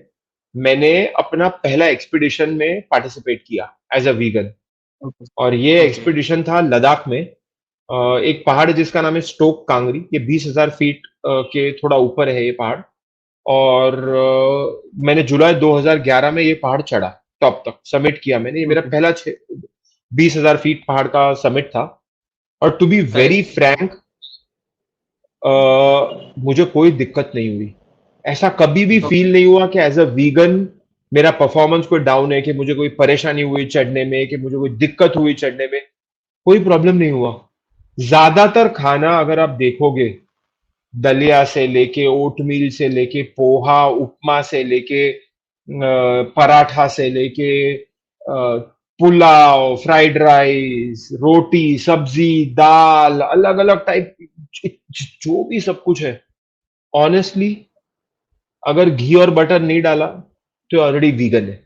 मैंने अपना पहला एक्सपीडिशन में पार्टिसिपेट किया एज़ अ वीगन। ओके, और ये ओके, एक्सपीडिशन था लद्दाख में। एक पहाड़ है जिसका नाम है स्टोक कांगरी, ये 20,000 फीट के थोड़ा ऊपर है ये पहाड़। और मैंने जुलाई 2011 में ये पहाड़ चढ़ा, टॉप तक समिट किया मैंने। ये मेरा ओके, पहला 20,000 फीट पहाड़ का समिट था। और to be very correct, frank, मुझे कोई दिक्कत नहीं हुई। ऐसा कभी भी ओके, फील नहीं हुआ कि एज अ वीगन मेरा परफॉर्मेंस कोई डाउन है, कि मुझे कोई परेशानी हुई चढ़ने में, कि मुझे कोई दिक्कत हुई चढ़ने में। कोई प्रॉब्लम नहीं हुआ। ज्यादातर खाना अगर आप देखोगे, दलिया से लेके ओटमील से लेके पोहा उपमा से लेके पराठा से लेके पुलाव, फ्राइड राइस, रोटी, सब्जी, दाल, अलग अलग टाइप, जो भी सब कुछ है, ऑनेस्टली अगर घी और बटर नहीं डाला तो ऑलरेडी वीगन है।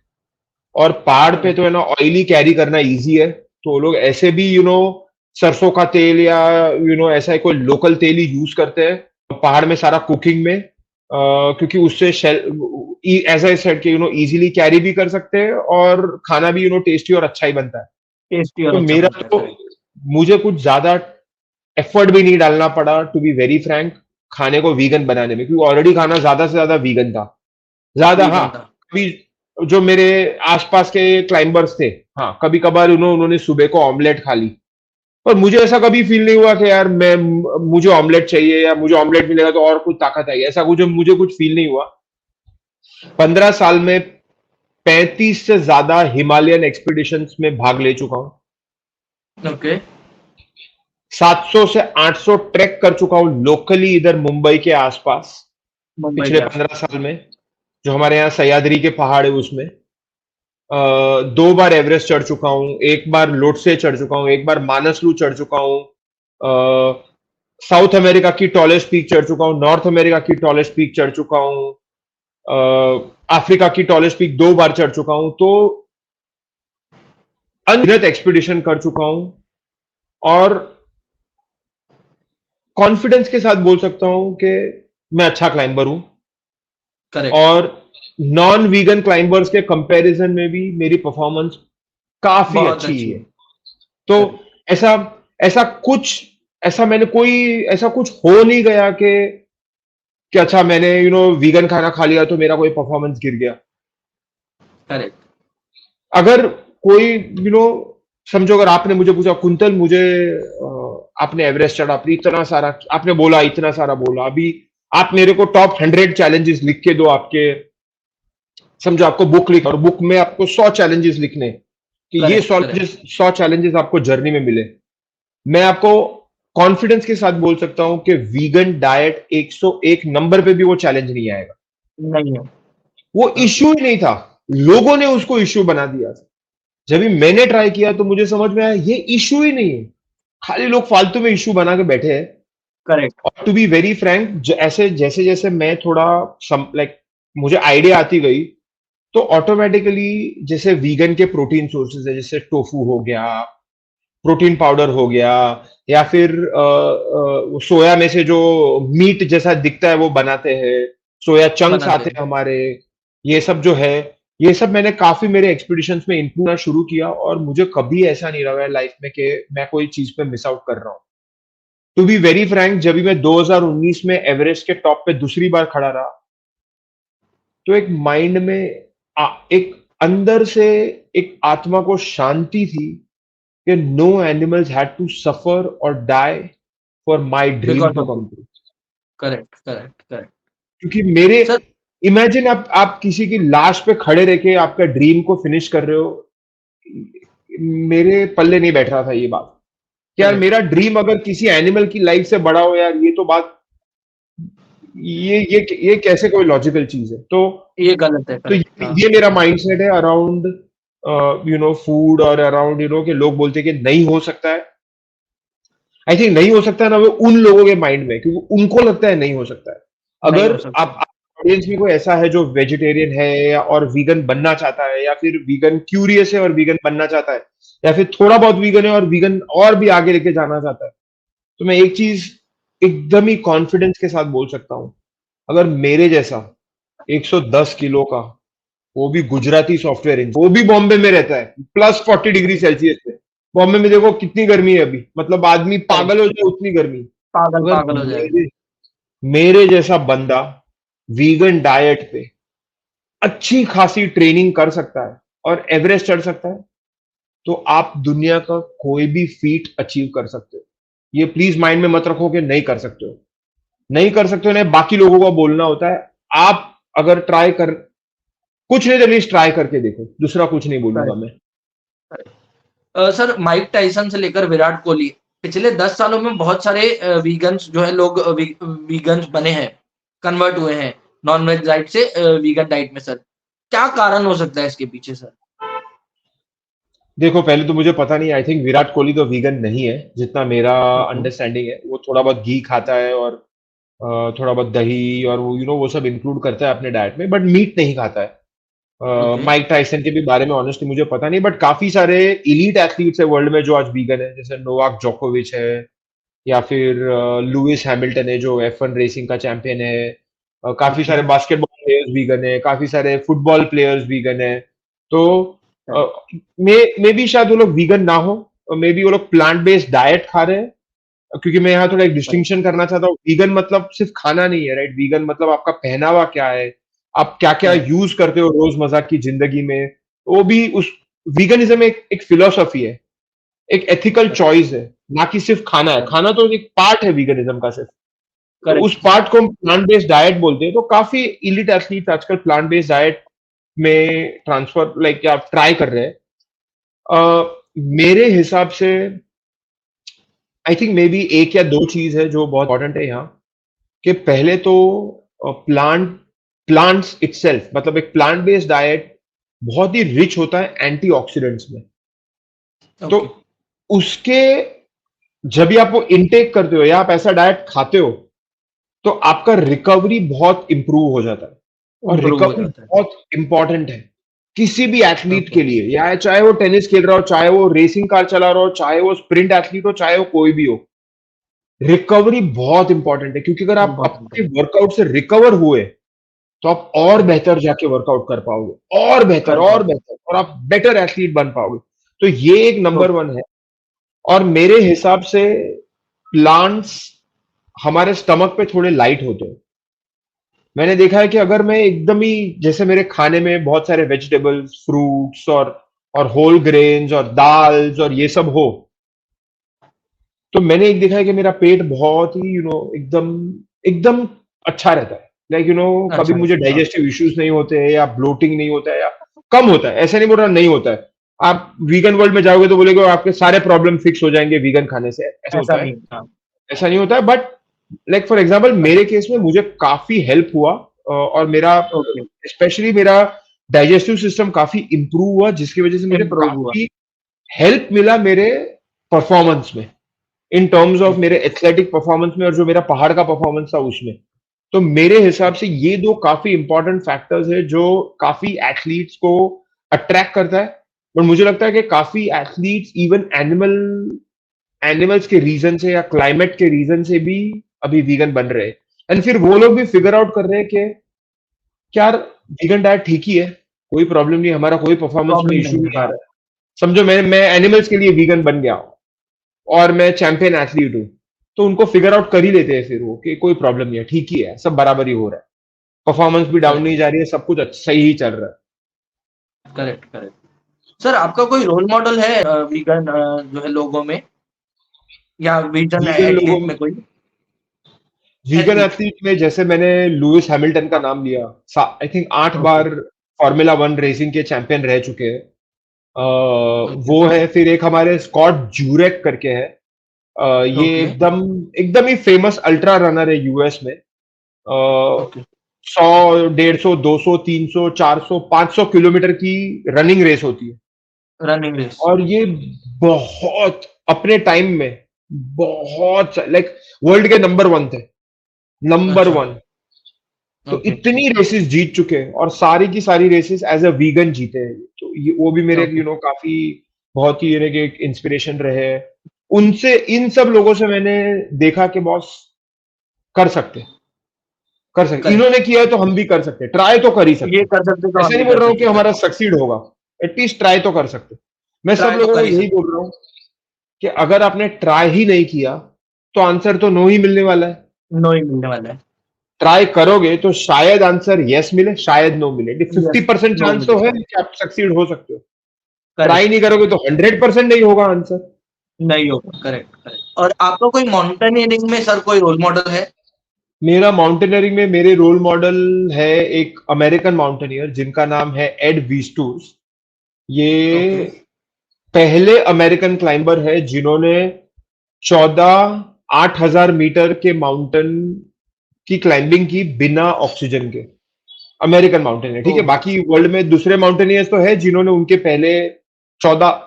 और पहाड़ पे करेक्ट, तो है ना, ऑयली कैरी करना इजी है, तो वो लोग ऐसे भी सरसों का तेल या ऐसा ही कोई लोकल तेल ही यूज करते हैं पहाड़ में सारा कुकिंग में, क्योंकि उससे एज आई सेड कि इजीली कैरी भी कर सकते हैं और खाना भी टेस्टी और अच्छा ही बनता है। टेस्टी और तो अच्छा मेरा बनता है, तो करेक्ट, मुझे कुछ ज्यादा एफर्ट भी नहीं डालना पड़ा, टू बी वेरी फ्रैंक, खाने को वीगन बनाने में, क्योंकि ऑलरेडी खाना ज्यादा से ज्यादा वीगन था। ज्यादा, हाँ, वीगन था, कभी जो मेरे आसपास के क्लाइंबर्स थे, हाँ, कभी कभार उन्होंने सुबह को ऑमलेट खा ली। पर मुझे ऐसा कभी फील नहीं हुआ कि यार मुझे ऑमलेट चाहिए या मुझे ऑमलेट मिलेगा तो और कुछ ताकत आई, ऐसा कुछ मुझे कुछ फील नहीं हुआ। 15 साल में 35 से ज्यादा हिमालयन एक्सपीडिशंस में भाग ले चुका हूं। ओके, 700 से 800 ट्रैक कर चुका हूं लोकली इधर मुंबई के आसपास मुंबई पिछले के आसपास, 15 साल में। जो हमारे यहाँ सह्याद्री के पहाड़ है उसमें 2 बार एवरेस्ट चढ़ चुका हूँ, एक बार लोटसे चढ़ चुका हूँ, एक बार मानसलू चढ़ चुका हूँ, साउथ अमेरिका की टॉलेस्ट पीक चढ़ चुका हूँ, नॉर्थ अमेरिका की टॉलेस्ट पीक चढ़ चुका हूँ, अफ्रीका की टॉलेस्ट पीक 2 बार चढ़ चुका हूँ। तो अनगिनत एक्सपीडिशन कर चुका हूँ और कॉन्फिडेंस के साथ बोल सकता हूँ कि मैं अच्छा क्लाइंबर हूँ। करेक्ट, और नॉन वीगन क्लाइंबर्स के कंपैरिजन में भी मेरी परफॉर्मेंस काफी बहुत अच्छी अच्छी है। है, तो करेक्ट, ऐसा ऐसा कुछ ऐसा मैंने कोई ऐसा कुछ हो नहीं गया कि अच्छा मैंने वीगन खाना खा लिया तो मेरा कोई परफॉर्मेंस गिर गया। करेक्ट, अगर कोई समझो, अगर आपने मुझे पूछा कुंतल मुझे आपने एवरेस्ट चढ़ा, आपने इतना सारा आपने बोला, इतना सारा बोला, अभी आप मेरे को टॉप 100 चैलेंजेस लिख के दो आपके, समझो आपको बुक लिख और बुक में आपको 100 चैलेंजेस लिखने हैं, कि ये करेक्ट, करेक्ट, 100 चैलेंजेस आपको जर्नी में मिले। मैं आपको कॉन्फिडेंस के साथ बोल सकता हूं कि वीगन डाइट 101 नंबर पे भी वो चैलेंज नहीं आएगा। नहीं है, वो ओके, इश्यू ही नहीं था, लोगों ने उसको इश्यू बना दिया था। जब भी मैंने ट्राई किया तो मुझे समझ में आया ये इश्यू ही नहीं है, खाली लोग फालतू में इश्यू बना के बैठे हैं। करेक्ट, और टू बी वेरी फ्रैंक, ऐसे जैसे जैसे मैं थोड़ा लाइक मुझे आइडिया आती गई, तो ऑटोमेटिकली जैसे वीगन के प्रोटीन सोर्सेज है, जैसे टोफू हो गया, प्रोटीन पाउडर हो गया, या फिर सोया में से जो मीट जैसा दिखता है वो बनाते हैं, सोया चंक्स बनाते आते हैं, हैं हमारे, ये सब जो है, ये सब मैंने काफी मेरे एक्सपीडिशंस में इंक्लूड करना शुरू किया और मुझे कभी ऐसा नहीं लगा लाइफ में कि मैं कोई चीज पे मिस आउट कर रहा हूँ। टू बी वेरी फ्रैंक, जब भी मैं 2019 में एवरेस्ट के टॉप पे दूसरी बार खड़ा रहा, तो एक माइंड में एक अंदर से एक आत्मा को शांति थी कि no animals had to suffer और die for my dream because to of come you, true. Correct, correct, correct, क्योंकि मेरे सर, इमेजिन आप किसी की लाश पे खड़े रह के आपका ड्रीम को फिनिश कर रहे हो। मेरे पल्ले नहीं बैठ रहा था ये बात कि यार करेक्ट, मेरा ड्रीम अगर किसी एनिमल की लाइफ से बड़ा हो, यार ये तो बात, ये कैसे कोई लॉजिकल चीज है। ये गलत है, तो करेक्ट, हाँ, ये मेरा माइंडसेट है अराउंड फूड और अराउंड कि लोग बोलते हैं कि नहीं हो सकता है। आई थिंक नहीं हो सकता है ना, वो उन लोगों के माइंड में, क्योंकि उनको लगता है नहीं हो सकता है। नहीं अगर हो सकता, आप ऑडियंस में कोई ऐसा है जो वेजिटेरियन है या और वीगन बनना चाहता है, या फिर वीगन क्यूरियस है और वीगन बनना चाहता है, या फिर थोड़ा बहुत वीगन है और वीगन और भी आगे लेके जाना चाहता है, तो मैं एक चीज एकदम ही कॉन्फिडेंस के साथ बोल सकता हूँ, अगर मेरे जैसा 110 किलो का, वो भी गुजराती सॉफ्टवेयर इंजीनियर, वो भी बॉम्बे में रहता है +40 डिग्री सेल्सियस पे, बॉम्बे में देखो कितनी गर्मी है अभी, मतलब आदमी करेक्ट, पागल हो जाए उतनी गर्मी। पागल अगर पागल हो जाएगा। मेरे मेरे जैसा बंदा वीगन डाइट पे अच्छी खासी ट्रेनिंग कर सकता है और एवरेस्ट चढ़ सकता है, तो आप दुनिया का कोई भी फीट अचीव कर सकते हो। ये प्लीज माइंड में मत रखो कि नहीं कर सकते हो, नहीं कर सकते हो ना, बाकी लोगों को बोलना होता है। आप अगर ट्राई कर, कुछ नहीं तो एटलीस्ट ट्राई करके देखो, दूसरा कुछ नहीं बोलूंगा करेक्ट, मैं। करेक्ट। सर माइक टाइसन से लेकर विराट कोहली, पिछले 10 सालों में बहुत सारे वीगन्स जो है लोग वीगन्स बने हैं, कन्वर्ट हुए हैं नॉन वेज डाइट से वीगन डाइट में सर। क्या कारण हो सकता है इसके पीछे सर? देखो पहले तो मुझे पता नहीं, आई थिंक विराट कोहली तो वीगन नहीं है, जितना मेरा ओके, अंडरस्टैंडिंग है। वो थोड़ा बहुत घी खाता है और थोड़ा बहुत दही और वो वो सब इंक्लूड करता है अपने डाइट में, बट मीट नहीं खाता है। ओके, माइक टाइसन के भी बारे में ऑनेस्टली मुझे पता नहीं, बट काफी सारे इलीट एथलीट्स है वर्ल्ड में जो आज वीगन है, जैसे नोवाक जोकोविच है, या फिर लुइस हैमिल्टन है जो F1 रेसिंग का चैंपियन है। काफी ओके, सारे बास्केटबॉल प्लेयर्स वीगन है, काफी सारे फुटबॉल प्लेयर्स वीगन है। तो करेक्ट, मे बी शायद वो लोग वीगन ना हो, मे बी वो लोग प्लांट बेस्ड डाइट खा रहे हैं। क्योंकि मैं यहाँ थोड़ा एक करेक्ट, डिस्टिंक्शन करना चाहता हूँ, वीगन मतलब सिर्फ खाना नहीं है, राइट? वीगन मतलब आपका पहनावा क्या है, आप क्या क्या करेक्ट, यूज करते हो रोजमर्रा की जिंदगी में, वो भी उस वीगनिज्म एक फिलोसफी है, एक एथिकल करेक्ट, चॉइस है, ना कि सिर्फ खाना है। खाना तो एक पार्ट है वीगनिज्म का सिर्फ, तो उस करेक्ट सर, पार्ट को हम प्लांट बेस्ड डाइट बोलते हैं। तो काफी इलिट एथलीट आजकल प्लांट बेस्ड डाइट में ट्रांसफर लाइक आप ट्राई कर रहे हैं। मेरे हिसाब से आई थिंक मे बी एक या दो चीज है जो बहुत इंपॉर्टेंट है यहाँ, कि पहले तो प्लांट्स इटसेल्फ, मतलब एक प्लांट बेस्ड डाइट बहुत ही रिच होता है एंटीऑक्सीडेंट्स में। तो ओके, उसके जब भी आप वो इनटेक करते हो या आप ऐसा डाइट खाते हो, तो आपका रिकवरी बहुत इंप्रूव हो जाता है। और इम्प्रूव हो रिकवरी जाता है। बहुत इंपॉर्टेंट है किसी भी एथलीट ओके, के लिए, या चाहे वो टेनिस खेल रहा हो, चाहे वो रेसिंग कार चला रहा हो, चाहे वो स्प्रिंट एथलीट हो, चाहे वो कोई भी हो, रिकवरी बहुत इंपॉर्टेंट है। क्योंकि अगर आप इम्पोर्टेंट है। अपने वर्कआउट से रिकवर हुए, तो आप और बेहतर जाके वर्कआउट कर पाओगे, कर और पाओगे। बेहतर, और आप बेटर एथलीट बन पाओगे। तो ये एक नंबर ओके, 1 है। और मेरे हिसाब से प्लांट्स हमारे स्टमक पे थोड़े लाइट होते हैं। मैंने देखा है कि अगर मैं एकदम ही, जैसे मेरे खाने में बहुत सारे वेजिटेबल्स, फ्रूट्स और होल ग्रेन्स और दाल्स और ये सब हो, तो मैंने एक देखा है कि मेरा पेट बहुत ही एकदम एकदम अच्छा रहता है। लाइक कभी अच्छा मुझे रहता है। डाइजेस्टिव इश्यूज नहीं होते हैं, या ब्लोटिंग नहीं होता है, या कम होता है। ऐसा नहीं बोल रहा नहीं होता है। आप वीगन वर्ल्ड में जाओगे तो बोलेगे आपके सारे प्रॉब्लम फिक्स हो जाएंगे वीगन खाने से, ऐसे ऐसा होता है? नहीं था। ऐसा नहीं होता है, बट लाइक फॉर एग्जाम्पल मेरे केस में मुझे काफी हेल्प हुआ, और मेरा ओके, स्पेशली मेरा डाइजेस्टिव सिस्टम काफी इंप्रूव हुआ, जिसकी वजह से मुझे इम्प्रूव हुआ। काफी हेल्प मिला मेरे परफॉर्मेंस में, इन टर्म्स ऑफ मेरे एथलेटिक परफॉर्मेंस में, और जो मेरा पहाड़ का परफॉर्मेंस था उसमें। तो मेरे हिसाब से ये दो काफी इंपॉर्टेंट फैक्टर्स है जो काफी एथलीट्स को अट्रैक्ट करता है। और मुझे लगता है कि काफी एथलीट्स इवन एनिमल्स के रीजन से या क्लाइमेट के रीजन से भी अभी वीगन बन रहे हैं। एंड फिर वो लोग भी फिगर आउट कर रहे हैं कि क्या वीगन डाइट ठीक ही है, कोई प्रॉब्लम नहीं, हमारा कोई परफॉर्मेंस में प्रॉब्लम इशू नहीं है, नहीं आ हाँ। रहा है। समझो मैं एनिमल्स के लिए वीगन बन गया हूं, और मैं चैंपियन एथलीट हूँ, तो उनको फिगर आउट कर ही लेते हैं फिर वो कि कोई प्रॉब्लम नहीं है, ठीक ही है, सब बराबर ही हो रहा है, परफॉर्मेंस भी डाउन करेक्ट, नहीं जा रही है, सब कुछ सही ही चल रहा है। Correct, correct. सर आपका कोई रोल मॉडल है वीगन जो है लोगों में, या वीगन वीगन लोगों एथलीट में, में कोई? Vegan athlete. एथलीट में जैसे मैंने लुइस हैमिल्टन का नाम लिया, I think 8 bar okay, Formula 1 racing के चैंपियन रह चुके हैं। ओके, वो है, फिर एक हमारे स्कॉट जूरेक करके है। ये ओके, एकदम एकदम ही फेमस अल्ट्रा रनर है यूएस में। ओके। 100, 150, 200, 300, 400, 500 किलोमीटर की रनिंग रेस होती है। Running race. और ये बहुत अपने टाइम में बहुत लाइक वर्ल्ड के नंबर 1 थे, नंबर अच्छा, 1। तो ओके, इतनी रेसेस जीत चुके हैं और सारी की सारी रेसेस एज अ वीगन जीते हैं। तो ये वो भी मेरे ओके, काफी बहुत ही कि एक इंस्पिरेशन रहे हैं। उनसे इन सब लोगों से मैंने देखा कि बॉस कर सकते हैं, कर सकते, करेक्ट। इन्होंने किया है तो हम भी कर सकते हैं, ट्राई तो कर ही सकते ये हैं। कर सकते तो ऐसा हम भी नहीं बोल कर रहा हूँ कि सकते, हमारा करेक्ट। सक्सीड होगा, एटलीस्ट ट्राई तो कर सकते हैं। मैं सब ट्राई तो लोगों कर को ही यही सकते। बोल रहा हूँ कि अगर आपने ट्राई ही नहीं किया तो आंसर तो नो ही मिलने वाला है। नो ही मिलने वाला है। ट्राई करोगे तो शायद आंसर यस मिले, शायद नो मिले। Fifty yes, percent no chance मिले, तो है करेक्ट, कि आप सक्सीड हो सकते हो। Try correct. नहीं करोगे तो 100% नहीं होगा आंसर। नहीं होगा, करेक्ट, करेक्ट। और आपका कोई माउंटेनियरिंग में सर कोई रोल मॉडल है? मेरा माउंटेनियरिंग में मेरे रोल मॉडल है एक अमेरिकन माउंटेनियर जिनका नाम है एड वीस्टूज। ये ओके, पहले अमेरिकन क्लाइंबर है जिन्होंने 14 8,000 मीटर के माउंटेन की क्लाइंबिंग की बिना ऑक्सीजन के। अमेरिकन माउंटेनियर, ठीक है, ओके, बाकी वर्ल्ड में दूसरे माउंटेनियर्स तो है जिन्होंने उनके पहले 14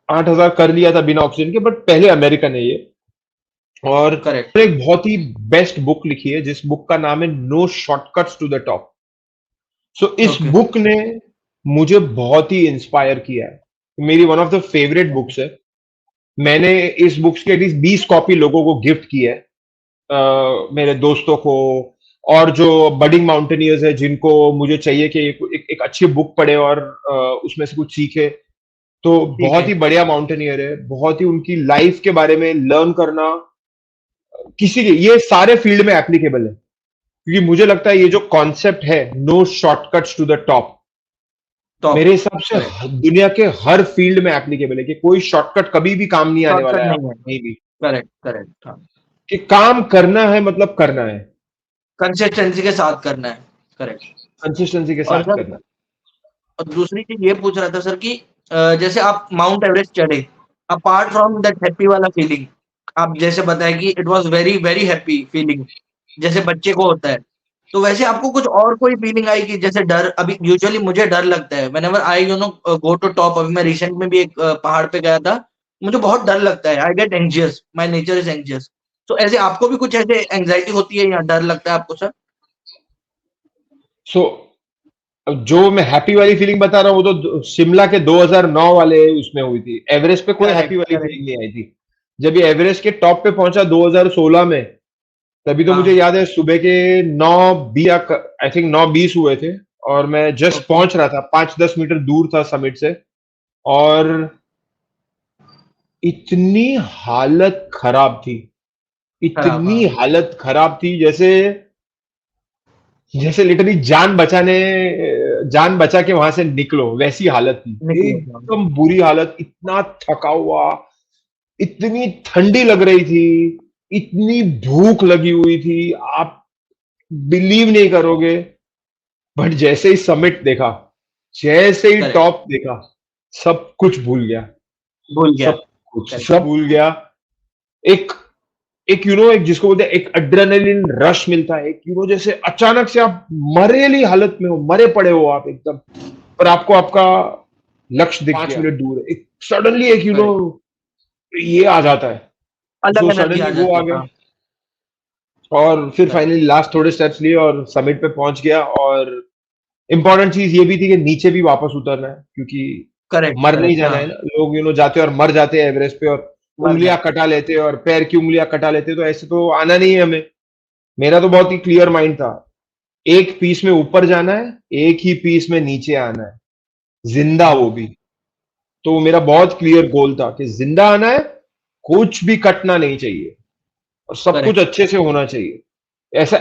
8,000 कर लिया था बिना ऑक्सीजन के, बट पहले अमेरिकन है ये। और करेक्ट, एक बहुत ही बेस्ट बुक लिखी है जिस बुक का नाम है no shortcuts to the top. So इस ओके, बुक ने मुझे बहुत ही इंस्पायर किया है, मेरी one of the favourite books है। मैंने इस बुक्स की एटलीस्ट 20 कॉपी लोगों को गिफ्ट की है, मेरे दोस्तों को, और जो बडिंग माउंटेनियर्स है जिनको मुझे चाहिए कि एक अच्छी बुक पढ़े और उसमें से कुछ सीखे। तो ठीक बहुत है। ही बढ़िया माउंटेनियर है, बहुत ही उनकी लाइफ के बारे में लर्न करना किसी के ये सारे फील्ड में एप्लीकेबल है। क्योंकि मुझे लगता है ये जो कॉन्सेप्ट है no shortcuts to the top, top, मेरे हिसाब से करेक्ट। दुनिया के हर फील्ड में एप्लीकेबल है कि कोई शॉर्टकट कभी भी काम नहीं आने वाला शॉर्टकट है नहीं है। आपको कहीं भी। करेक्ट, करेक्ट, हाँ। कि काम करना है मतलब करना है, कंसिस्टेंसी के साथ करना है, करेक्ट। कंसिस्टेंसी के और साथ सर, करना है। और दूसरी चीज़ ये पूछ रहा था सर कि जैसे आप माउंट एवरेस्ट चढ़े, अपार्ट फ्रॉम दैट हैप्पी वाला फीलिंग, आप जैसे बताया कि it was very, very happy feeling, जैसे बच्चे को होता है। तो वैसे आपको कुछ और कोई फीलिंग आई कि जैसे डर, अभी यूजुअली मुझे डर लगता है whenever I go to top. अभी मैं रिसेंट में भी एक पहाड़ पे गया था, मुझे बहुत डर लगता है, I get anxious, my nature is anxious. तो ऐसे आपको भी कुछ ऐसे एंग्ज़ायटी होती है या डर लगता है आपको सर? सो जो मैं हैप्पी वाली फीलिंग बता रहा हूँ वो तो शिमला के 2009 वाले उसमें हुई थी। एवरेस्ट पे कोई हैप्पी करेक्ट, वाली करेक्ट। फीलिंग नहीं आई थी। जब ये एवरेस्ट के टॉप पे पहुंचा 2016 में, तभी तो मुझे हाँ, याद है सुबह के 9:20, आई थिंक 9:20 हुए थे, और मैं जस्ट ओके, पहुंच रहा था, 5-10 मीटर दूर था समिट से। और इतनी हालत खराब थी, खराब, इतनी हाँ। हालत खराब थी, जैसे जैसे लिटरली जान बचा के वहां से निकलो वैसी हालत थी। निकलो, हाँ। एकदम बुरी हालत, इतना थका हुआ, इतनी ठंडी लग रही थी, इतनी भूख लगी हुई थी, आप बिलीव नहीं करोगे। बट जैसे ही समिट देखा, जैसे ही करेक्ट, टॉप देखा, सब कुछ भूल गया, भूल गया, सब कुछ करेक्ट, सब भूल गया। एक एक एक जिसको बोलते हैं एक एड्रेनलिन रश मिलता है, एक जैसे अचानक से आप मरेली हालत में हो, मरे पड़े हो आप एकदम, और आपको आपका लक्ष्य दिख 5 मिनट दूर है, एक सडनली एक करेक्ट। ये आ जाता है। अलग तो एनर्जी आ सडनली वो जाती आ है, गया, हाँ, और फिर करेक्ट, फाइनली लास्ट थोड़े स्टेप्स लिए और समिट पे पहुंच गया। और इम्पोर्टेंट चीज ये भी थी कि नीचे भी वापस उतरना है, क्योंकि करेक्ट, मर नहीं करेक्ट, जाना हाँ, है ना। लोग जाते हैं और मर जाते हैं एवरेस्ट पे, और मर उंगलियां जाते हैं, कटा लेते हैं और पैर की उंगलियां कटा लेते हैं, तो ऐसे तो आना नहीं है हमें। मेरा तो बहुत ही क्लियर माइंड था, एक पीस में ऊपर जाना है, एक ही पीस में नीचे आना है, जिंदा वो हाँ, भी। तो वो मेरा बहुत क्लियर गोल था कि जिंदा आना है, कुछ भी कटना नहीं चाहिए, और सब कुछ करेक्ट, अच्छे से होना चाहिए। ऐसा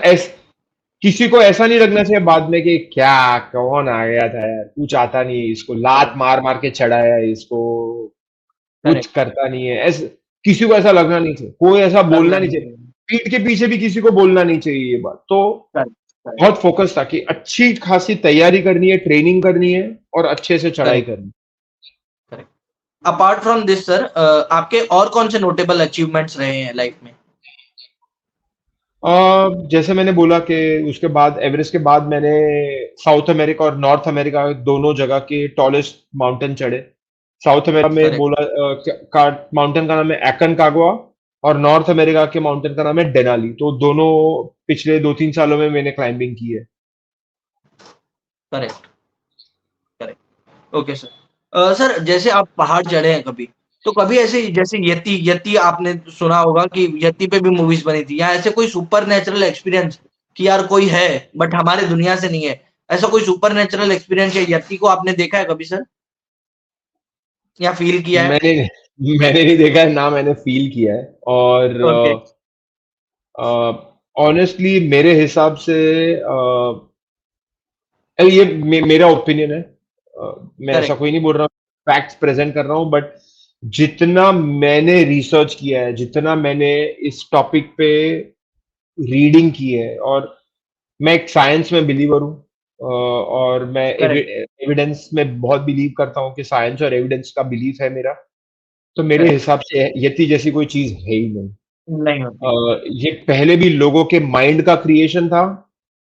किसी को ऐसा नहीं लगना चाहिए बाद में कि क्या कौन आ गया था यार, कुछ आता नहीं है इसको, लात करेक्ट, मार मार के चढ़ाया है इसको, कुछ करेक्ट, करता नहीं है, ऐसे किसी को ऐसा लगना नहीं चाहिए, कोई ऐसा बोलना लगना नहीं नहीं चाहिए। चाहिए, पीठ के पीछे भी किसी को बोलना नहीं चाहिए ये बात। तो करेक्ट, करेक्ट, बहुत फोकस था कि अच्छी खासी तैयारी करनी है, ट्रेनिंग करनी है, और अच्छे से चढ़ाई करेक्ट, करनी correct. Apart from this sir, आपके और कौन से नोटेबल अचीवमेंट्स रहे हैं लाइफ में? है। जैसे मैंने बोला कि उसके बाद एवरेस्ट के बाद मैंने साउथ अमेरिका और नॉर्थ अमेरिका दोनों जगह के टॉलेस्ट माउंटेन चढ़े। साउथ अमेरिका में करेक्ट, बोला का माउंटेन का नाम है एकन कागुआ, और नॉर्थ अमेरिका के माउंटेन का नाम है डेनाली। तो दोनों पिछले 2-3 सालों में मैंने क्लाइंबिंग की है। Correct, correct. Okay sir. Sir जैसे आप पहाड़ चढ़े हैं कभी, तो कभी ऐसे जैसे यति यति आपने सुना होगा कि यति पे भी मूवीज बनी थी, या ऐसे कोई सुपर नेचुरल एक्सपीरियंस कि यार कोई है बट हमारे दुनिया से नहीं है, ऐसा कोई सुपर नेचुरल एक्सपीरियंस या यति को आपने देखा है कभी सर, या फील किया है? मैंने मैंने नहीं देखा है ना, मैंने फील किया है। और ओके। ऑनेस्टली मेरे हिसाब से ये मेरा ओपिनियन है। मैं ऐसा करेक्ट। कोई नहीं बोल रहा, फैक्ट्स प्रेजेंट कर रहा हूँ, बट जितना मैंने रिसर्च किया है, जितना मैंने इस टॉपिक पे रीडिंग की है, और मैं एक साइंस में बिलीवर हूँ, और मैं करेक्ट। एविडेंस में बहुत बिलीव करता हूँ कि साइंस और एविडेंस का बिलीफ है मेरा। तो मेरे करेक्ट। हिसाब से यति जैसी कोई चीज है ही नहीं। नहीं होती। ये पहले भी लोगों के माइंड का क्रिएशन था,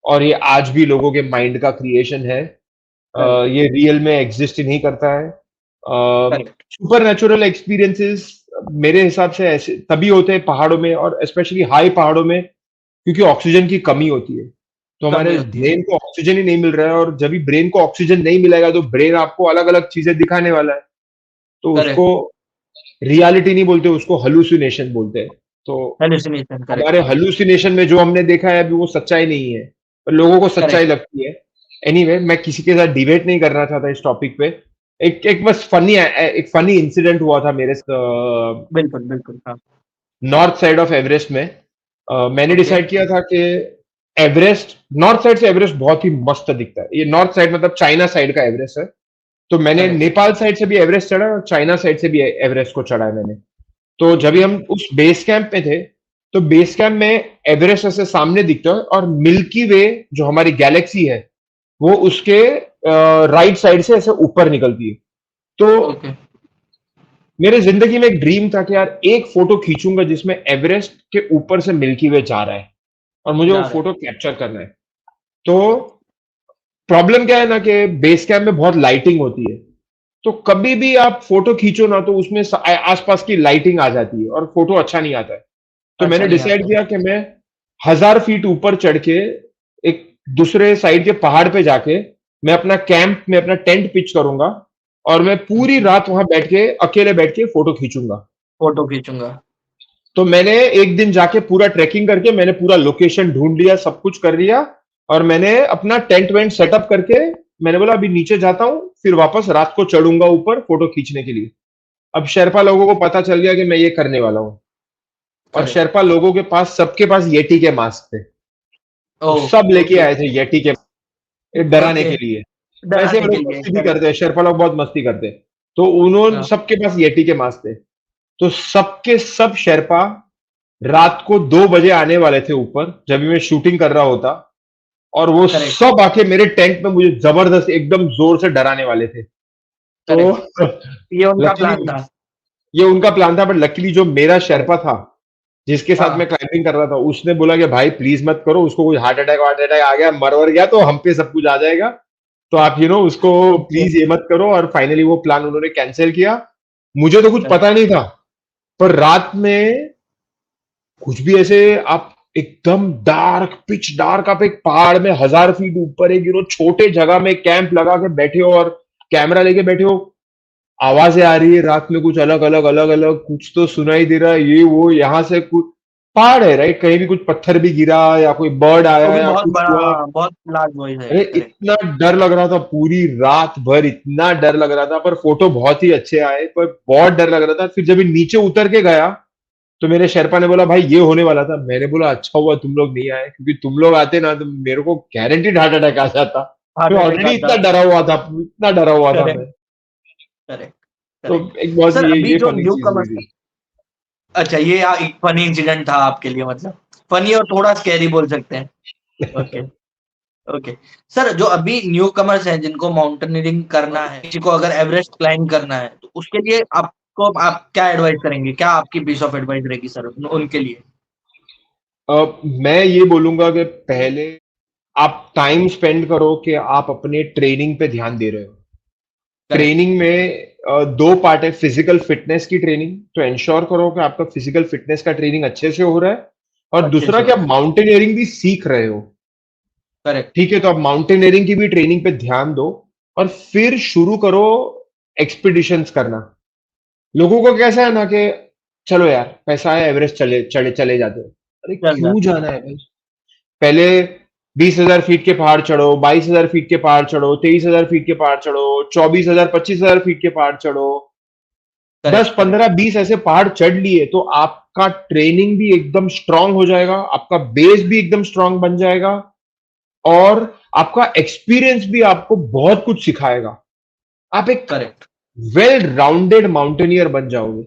और ये आज भी लोगों के माइंड का क्रिएशन है। करेक्ट। ये रियल में एग्जिस्ट ही नहीं करता है। करेक्ट। सुपर नेचुरल एक्सपीरियंसेस मेरे हिसाब से ऐसे तभी होते हैं पहाड़ों में, और स्पेशली हाई पहाड़ों में, क्योंकि ऑक्सीजन की कमी होती है। तो कमी हमारे होती है। ब्रेन को ऑक्सीजन ही नहीं मिल रहा है, और जब भी ब्रेन को ऑक्सीजन नहीं मिलेगा तो ब्रेन आपको अलग अलग चीजें दिखाने वाला है। तो उसको करेक्ट। रियलिटी नहीं बोलते, उसको हलुसिनेशन बोलते हैं। तो हेलुसिनेशन। हमारे करेक्ट। हलुसिनेशन में जो हमने देखा है अभी वो सच्चाई नहीं है, पर लोगों को सच्चाई करेक्ट। लगती है। एनीवे मैं किसी के साथ डिबेट नहीं करना चाहता इस टॉपिक पे। एक एक बस एक फनी इंसिडेंट हुआ था मेरे बिल्कुल, बिल्कुल, हाँ। नॉर्थ साइड ऑफ एवरेस्ट में। मैंने ओके। डिसाइड किया था कि एवरेस्ट, नॉर्थ साइड से एवरेस्ट बहुत ही मस्त दिखता है। ये नॉर्थ साइड मतलब चाइना साइड का एवरेस्ट है। तो मैंने करेक्ट। नेपाल साइड से भी एवरेस्ट चढ़ा और चाइना साइड से भी एवरेस्ट को चढ़ा है मैंने। तो जब भी ओके। हम उस बेस कैंप में थे, तो बेस कैंप में एवरेस्ट ऐसे सामने दिखता है, और मिल्की वे जो हमारी गैलेक्सी है वो उसके राइट साइड से ऐसे ऊपर निकलती है। तो ओके। मेरे जिंदगी में एक ड्रीम था कि यार एक फोटो खींचूंगा जिसमें एवरेस्ट के ऊपर से मिल्की वे जा रहा है, और मुझे वो जा रहे हैं। फोटो कैप्चर करना है। तो प्रॉब्लम क्या है ना कि बेस कैंप में बहुत लाइटिंग होती है। तो कभी भी आप फोटो खींचो ना, तो उसमें आसपास की लाइटिंग आ जाती है और फोटो अच्छा नहीं आता है। तो अच्छा मैंने नहीं डिसाइड आता है। किया कि मैं 1000 फीट ऊपर चढ़ के एक दूसरे साइड के पहाड़ पे जाके मैं अपना कैंप में अपना टेंट पिच करूंगा, और मैं पूरी ओके। रात वहां बैठ के अकेले बैठ के फोटो खींचूंगा। फोटो खींचूँगा। तो मैंने एक दिन जाके पूरा ट्रैकिंग करके मैंने पूरा लोकेशन ढूंढ लिया, सब कुछ कर लिया, और मैंने अपना टेंट वेंट सेटअप करके मैंने बोला अभी नीचे जाता हूँ, फिर वापस रात को चढ़ूंगा ऊपर फोटो खींचने के लिए। अब शेरपा लोगों को पता चल गया कि मैं ये करने वाला हूँ, और करेक्ट। शेरपा लोगों के पास सबके पास येटी के मास्क थे। तो ओह! सब लेके ओके। आए थे येटी के, ये डराने ओके। के लिए। वैसे डराने हम के लोग लिए। मस्ती भी करेक्ट। करते हैं, शेरपा लोग बहुत मस्ती करते हैं। तो उन्होंने हाँ। सबके पास येटी के मास्क थे। तो सबके सब शेरपा रात को 2 बजे आने वाले थे ऊपर, जब भी मैं शूटिंग कर रहा होता, और वो करेक्ट। सब आके मेरे टेंट में मुझे जबरदस्त एकदम जोर से डराने वाले थे। तो करेक्ट। ये उनका लकीली प्लान था। ये उनका प्लान था, बट लकीली जो मेरा करेक्ट। शेरपा था जिसके साथ मैं हाँ। क्लाइंबिंग कर रहा था, उसने बोला कि भाई प्लीज मत करो, उसको कोई हार्ट अटैक आ गया, मर वर गया तो हम पे सब कुछ आ जाएगा। तो आप उसको ओके। प्लीज ये मत करो, और फाइनली वो प्लान उन्होंने कैंसिल किया। मुझे तो कुछ करेक्ट। पता नहीं था, पर रात में कुछ भी ऐसे आप एकदम डार्क पिच डार्क, आप एक पहाड़ में 1000 फीट ऊपर एक छोटे जगह में कैंप लगा के बैठे हो और कैमरा लेके बैठे हो, आवाजें आ रही है रात में कुछ अलग अलग अलग अलग, कुछ तो सुनाई दे रहा है, ये वो यहाँ से कुछ पहाड़ है राइट, कहीं भी कुछ पत्थर भी गिरा या कोई बर्ड वो आया भी या बहुत कुछ बड़ा, हुआ। हाँ, बहुत लार्ज वॉइस है। अरे करेक्ट। इतना डर लग रहा था, पूरी रात भर इतना डर लग रहा था, पर फोटो बहुत ही अच्छे आए, पर बहुत डर लग रहा था। फिर जब ये नीचे उतर के गया, तो मेरे शेरपा ने बोला भाई ये होने वाला था। मैंने बोला अच्छा हुआ तुम लोग नहीं आए, क्योंकि तुम लोग आते ना तो मेरे को गारंटीड हार्ट अटैक आ जाता। हार्ट मैं अटैक ऑलरेडी आता। इतना डरा हुआ था मैं। करेक्ट। करेक्ट। तो करेक्ट। एक बहुत सर अभी ये जो फनी न्यू चीज हुई कमर्स, थी। अच्छा ये एक फनी इंसिडेंट था आपके लिए, मतलब फनी और थोड़ा स्कैरी बोल सकते हैं। ओके। ओके। सर जो अभी न्यू कमर्स हैं जिनको माउंटेनियरिंग करना है, किसी को अगर एवरेस्ट क्लाइंब करना है, तो उसके लिए आपको आप क्या एडवाइस करेंगे, क्या आपकी पीस ऑफ एडवाइस रहेगी सर उनके लिए? मैं ये बोलूंगा कि पहले आप टाइम स्पेंड करो कि आप अपने ट्रेनिंग पे ध्यान दे रहे हो। करेक्ट। ट्रेनिंग में दो पार्ट है, फिजिकल फिटनेस की ट्रेनिंग, तो इंश्योर करो कि आपका फिजिकल फिटनेस का ट्रेनिंग अच्छे से हो रहा है, और अच्छे दूसरा से कि हो आप रहा है। माउंटेनियरिंग भी सीख रहे हो। करेक्ट। ठीक है, तो आप माउंटेनियरिंग की भी ट्रेनिंग पे ध्यान दो और फिर शुरू करो एक्सपीडिशंस करना। लोगों को कैसा है ना कि चलो यार पैसा है, एवरेस्ट चले जाते हो। अरे चल क्यों जाते हैं। जाना है भाई? पहले 20,000 फीट के पहाड़ चढ़ो, 22,000 फीट के पहाड़ चढ़ो, 23,000 फीट के पहाड़ चढ़ो, 24,000 25,000 फीट के पहाड़ चढ़ो। दस करेक्ट, करेक्ट, पंद्रह बीस ऐसे पहाड़ चढ़ लिए तो आपका ट्रेनिंग भी एकदम स्ट्रांग हो जाएगा, आपका बेस भी एकदम स्ट्रांग बन जाएगा और आपका एक्सपीरियंस भी आपको बहुत कुछ सिखाएगा। आप एक करेक्ट, वेल राउंडेड माउंटेनियर बन जाओगे,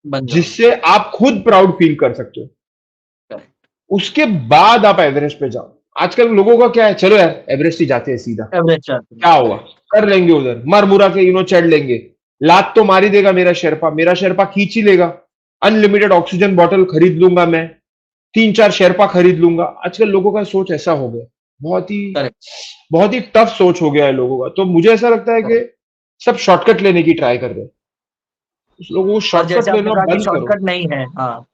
बन जाओगे। जिससे आप खुद प्राउड फील कर सकते हो। करेक्ट। उसके बाद आप एवरेस्ट पे जाओ। आजकल लोगों का क्या है, चलो यार एवरेस्ट ही जाते हैं सीधा, एवरेज चाहते हैं। क्या होगा, करेक्ट। कर लेंगे उधर, मर मुरा के चढ़ लेंगे। लात तो मार ही देगा मेरा शेरपा खींच ही लेगा। अनलिमिटेड ऑक्सीजन बॉटल खरीद लूंगा मैं, 3-4 शेरपा खरीद लूंगा। आजकल लोगों का सोच ऐसा हो गया, बहुत ही करेक्ट, बहुत ही टफ सोच हो गया है लोगों का। तो मुझे ऐसा लगता है कि करेक्ट। सब शॉर्टकट लेने की ट्राई कर रहे हैं। उस लोगों को और जैसे शॉर्टकट आपने लेना कहा कि बंद करो। शॉर्टकट नहीं है, हाँ,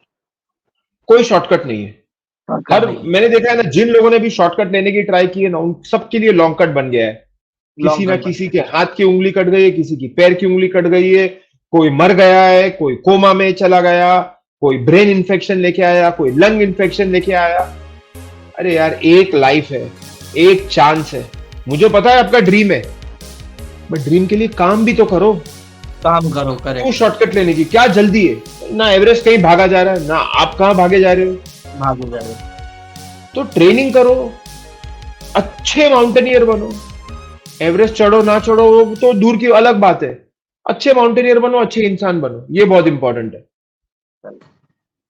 कोई शॉर्टकट नहीं है। शॉर्टकट हर नहीं है। मैंने देखा है ना, जिन लोगों ने भी शॉर्टकट लेने की ट्राई की है ना, उन सबके लिए लॉन्ग कट बन गया है। किसी लॉन्ग ना कट बन किसी गया। के हाथ की उंगली कट गई है, किसी की पैर की उंगली कट गई है, कोई मर गया है, कोई कोमा में चला गया, कोई ब्रेन इन्फेक्शन लेके आया, कोई लंग इन्फेक्शन लेके आया। अरे यार, एक लाइफ है, एक चांस है। मुझे पता है आपका ड्रीम है, बट ड्रीम के लिए काम भी तो करो। काम करो। क्यों करेक्ट। शॉर्टकट लेने की क्या जल्दी है? ना एवरेस्ट कहीं भागा जा रहा है, ना आप कहाँ भागे जा रहे हो। भागे जा रहे। तो ट्रेनिंग करो, अच्छे माउंटेनियर बनो। एवरेस्ट चढ़ो ना चढ़ो वो तो दूर की अलग बात है। अच्छे माउंटेनियर बनो, अच्छे इंसान बनो, ये बहुत इंपॉर्टेंट है।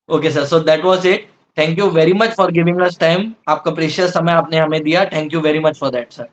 Okay sir, so that was it. Thank you very much for giving us time. आपका प्रीशियस समय आपने हमें दिया। Thank you very much for that sir.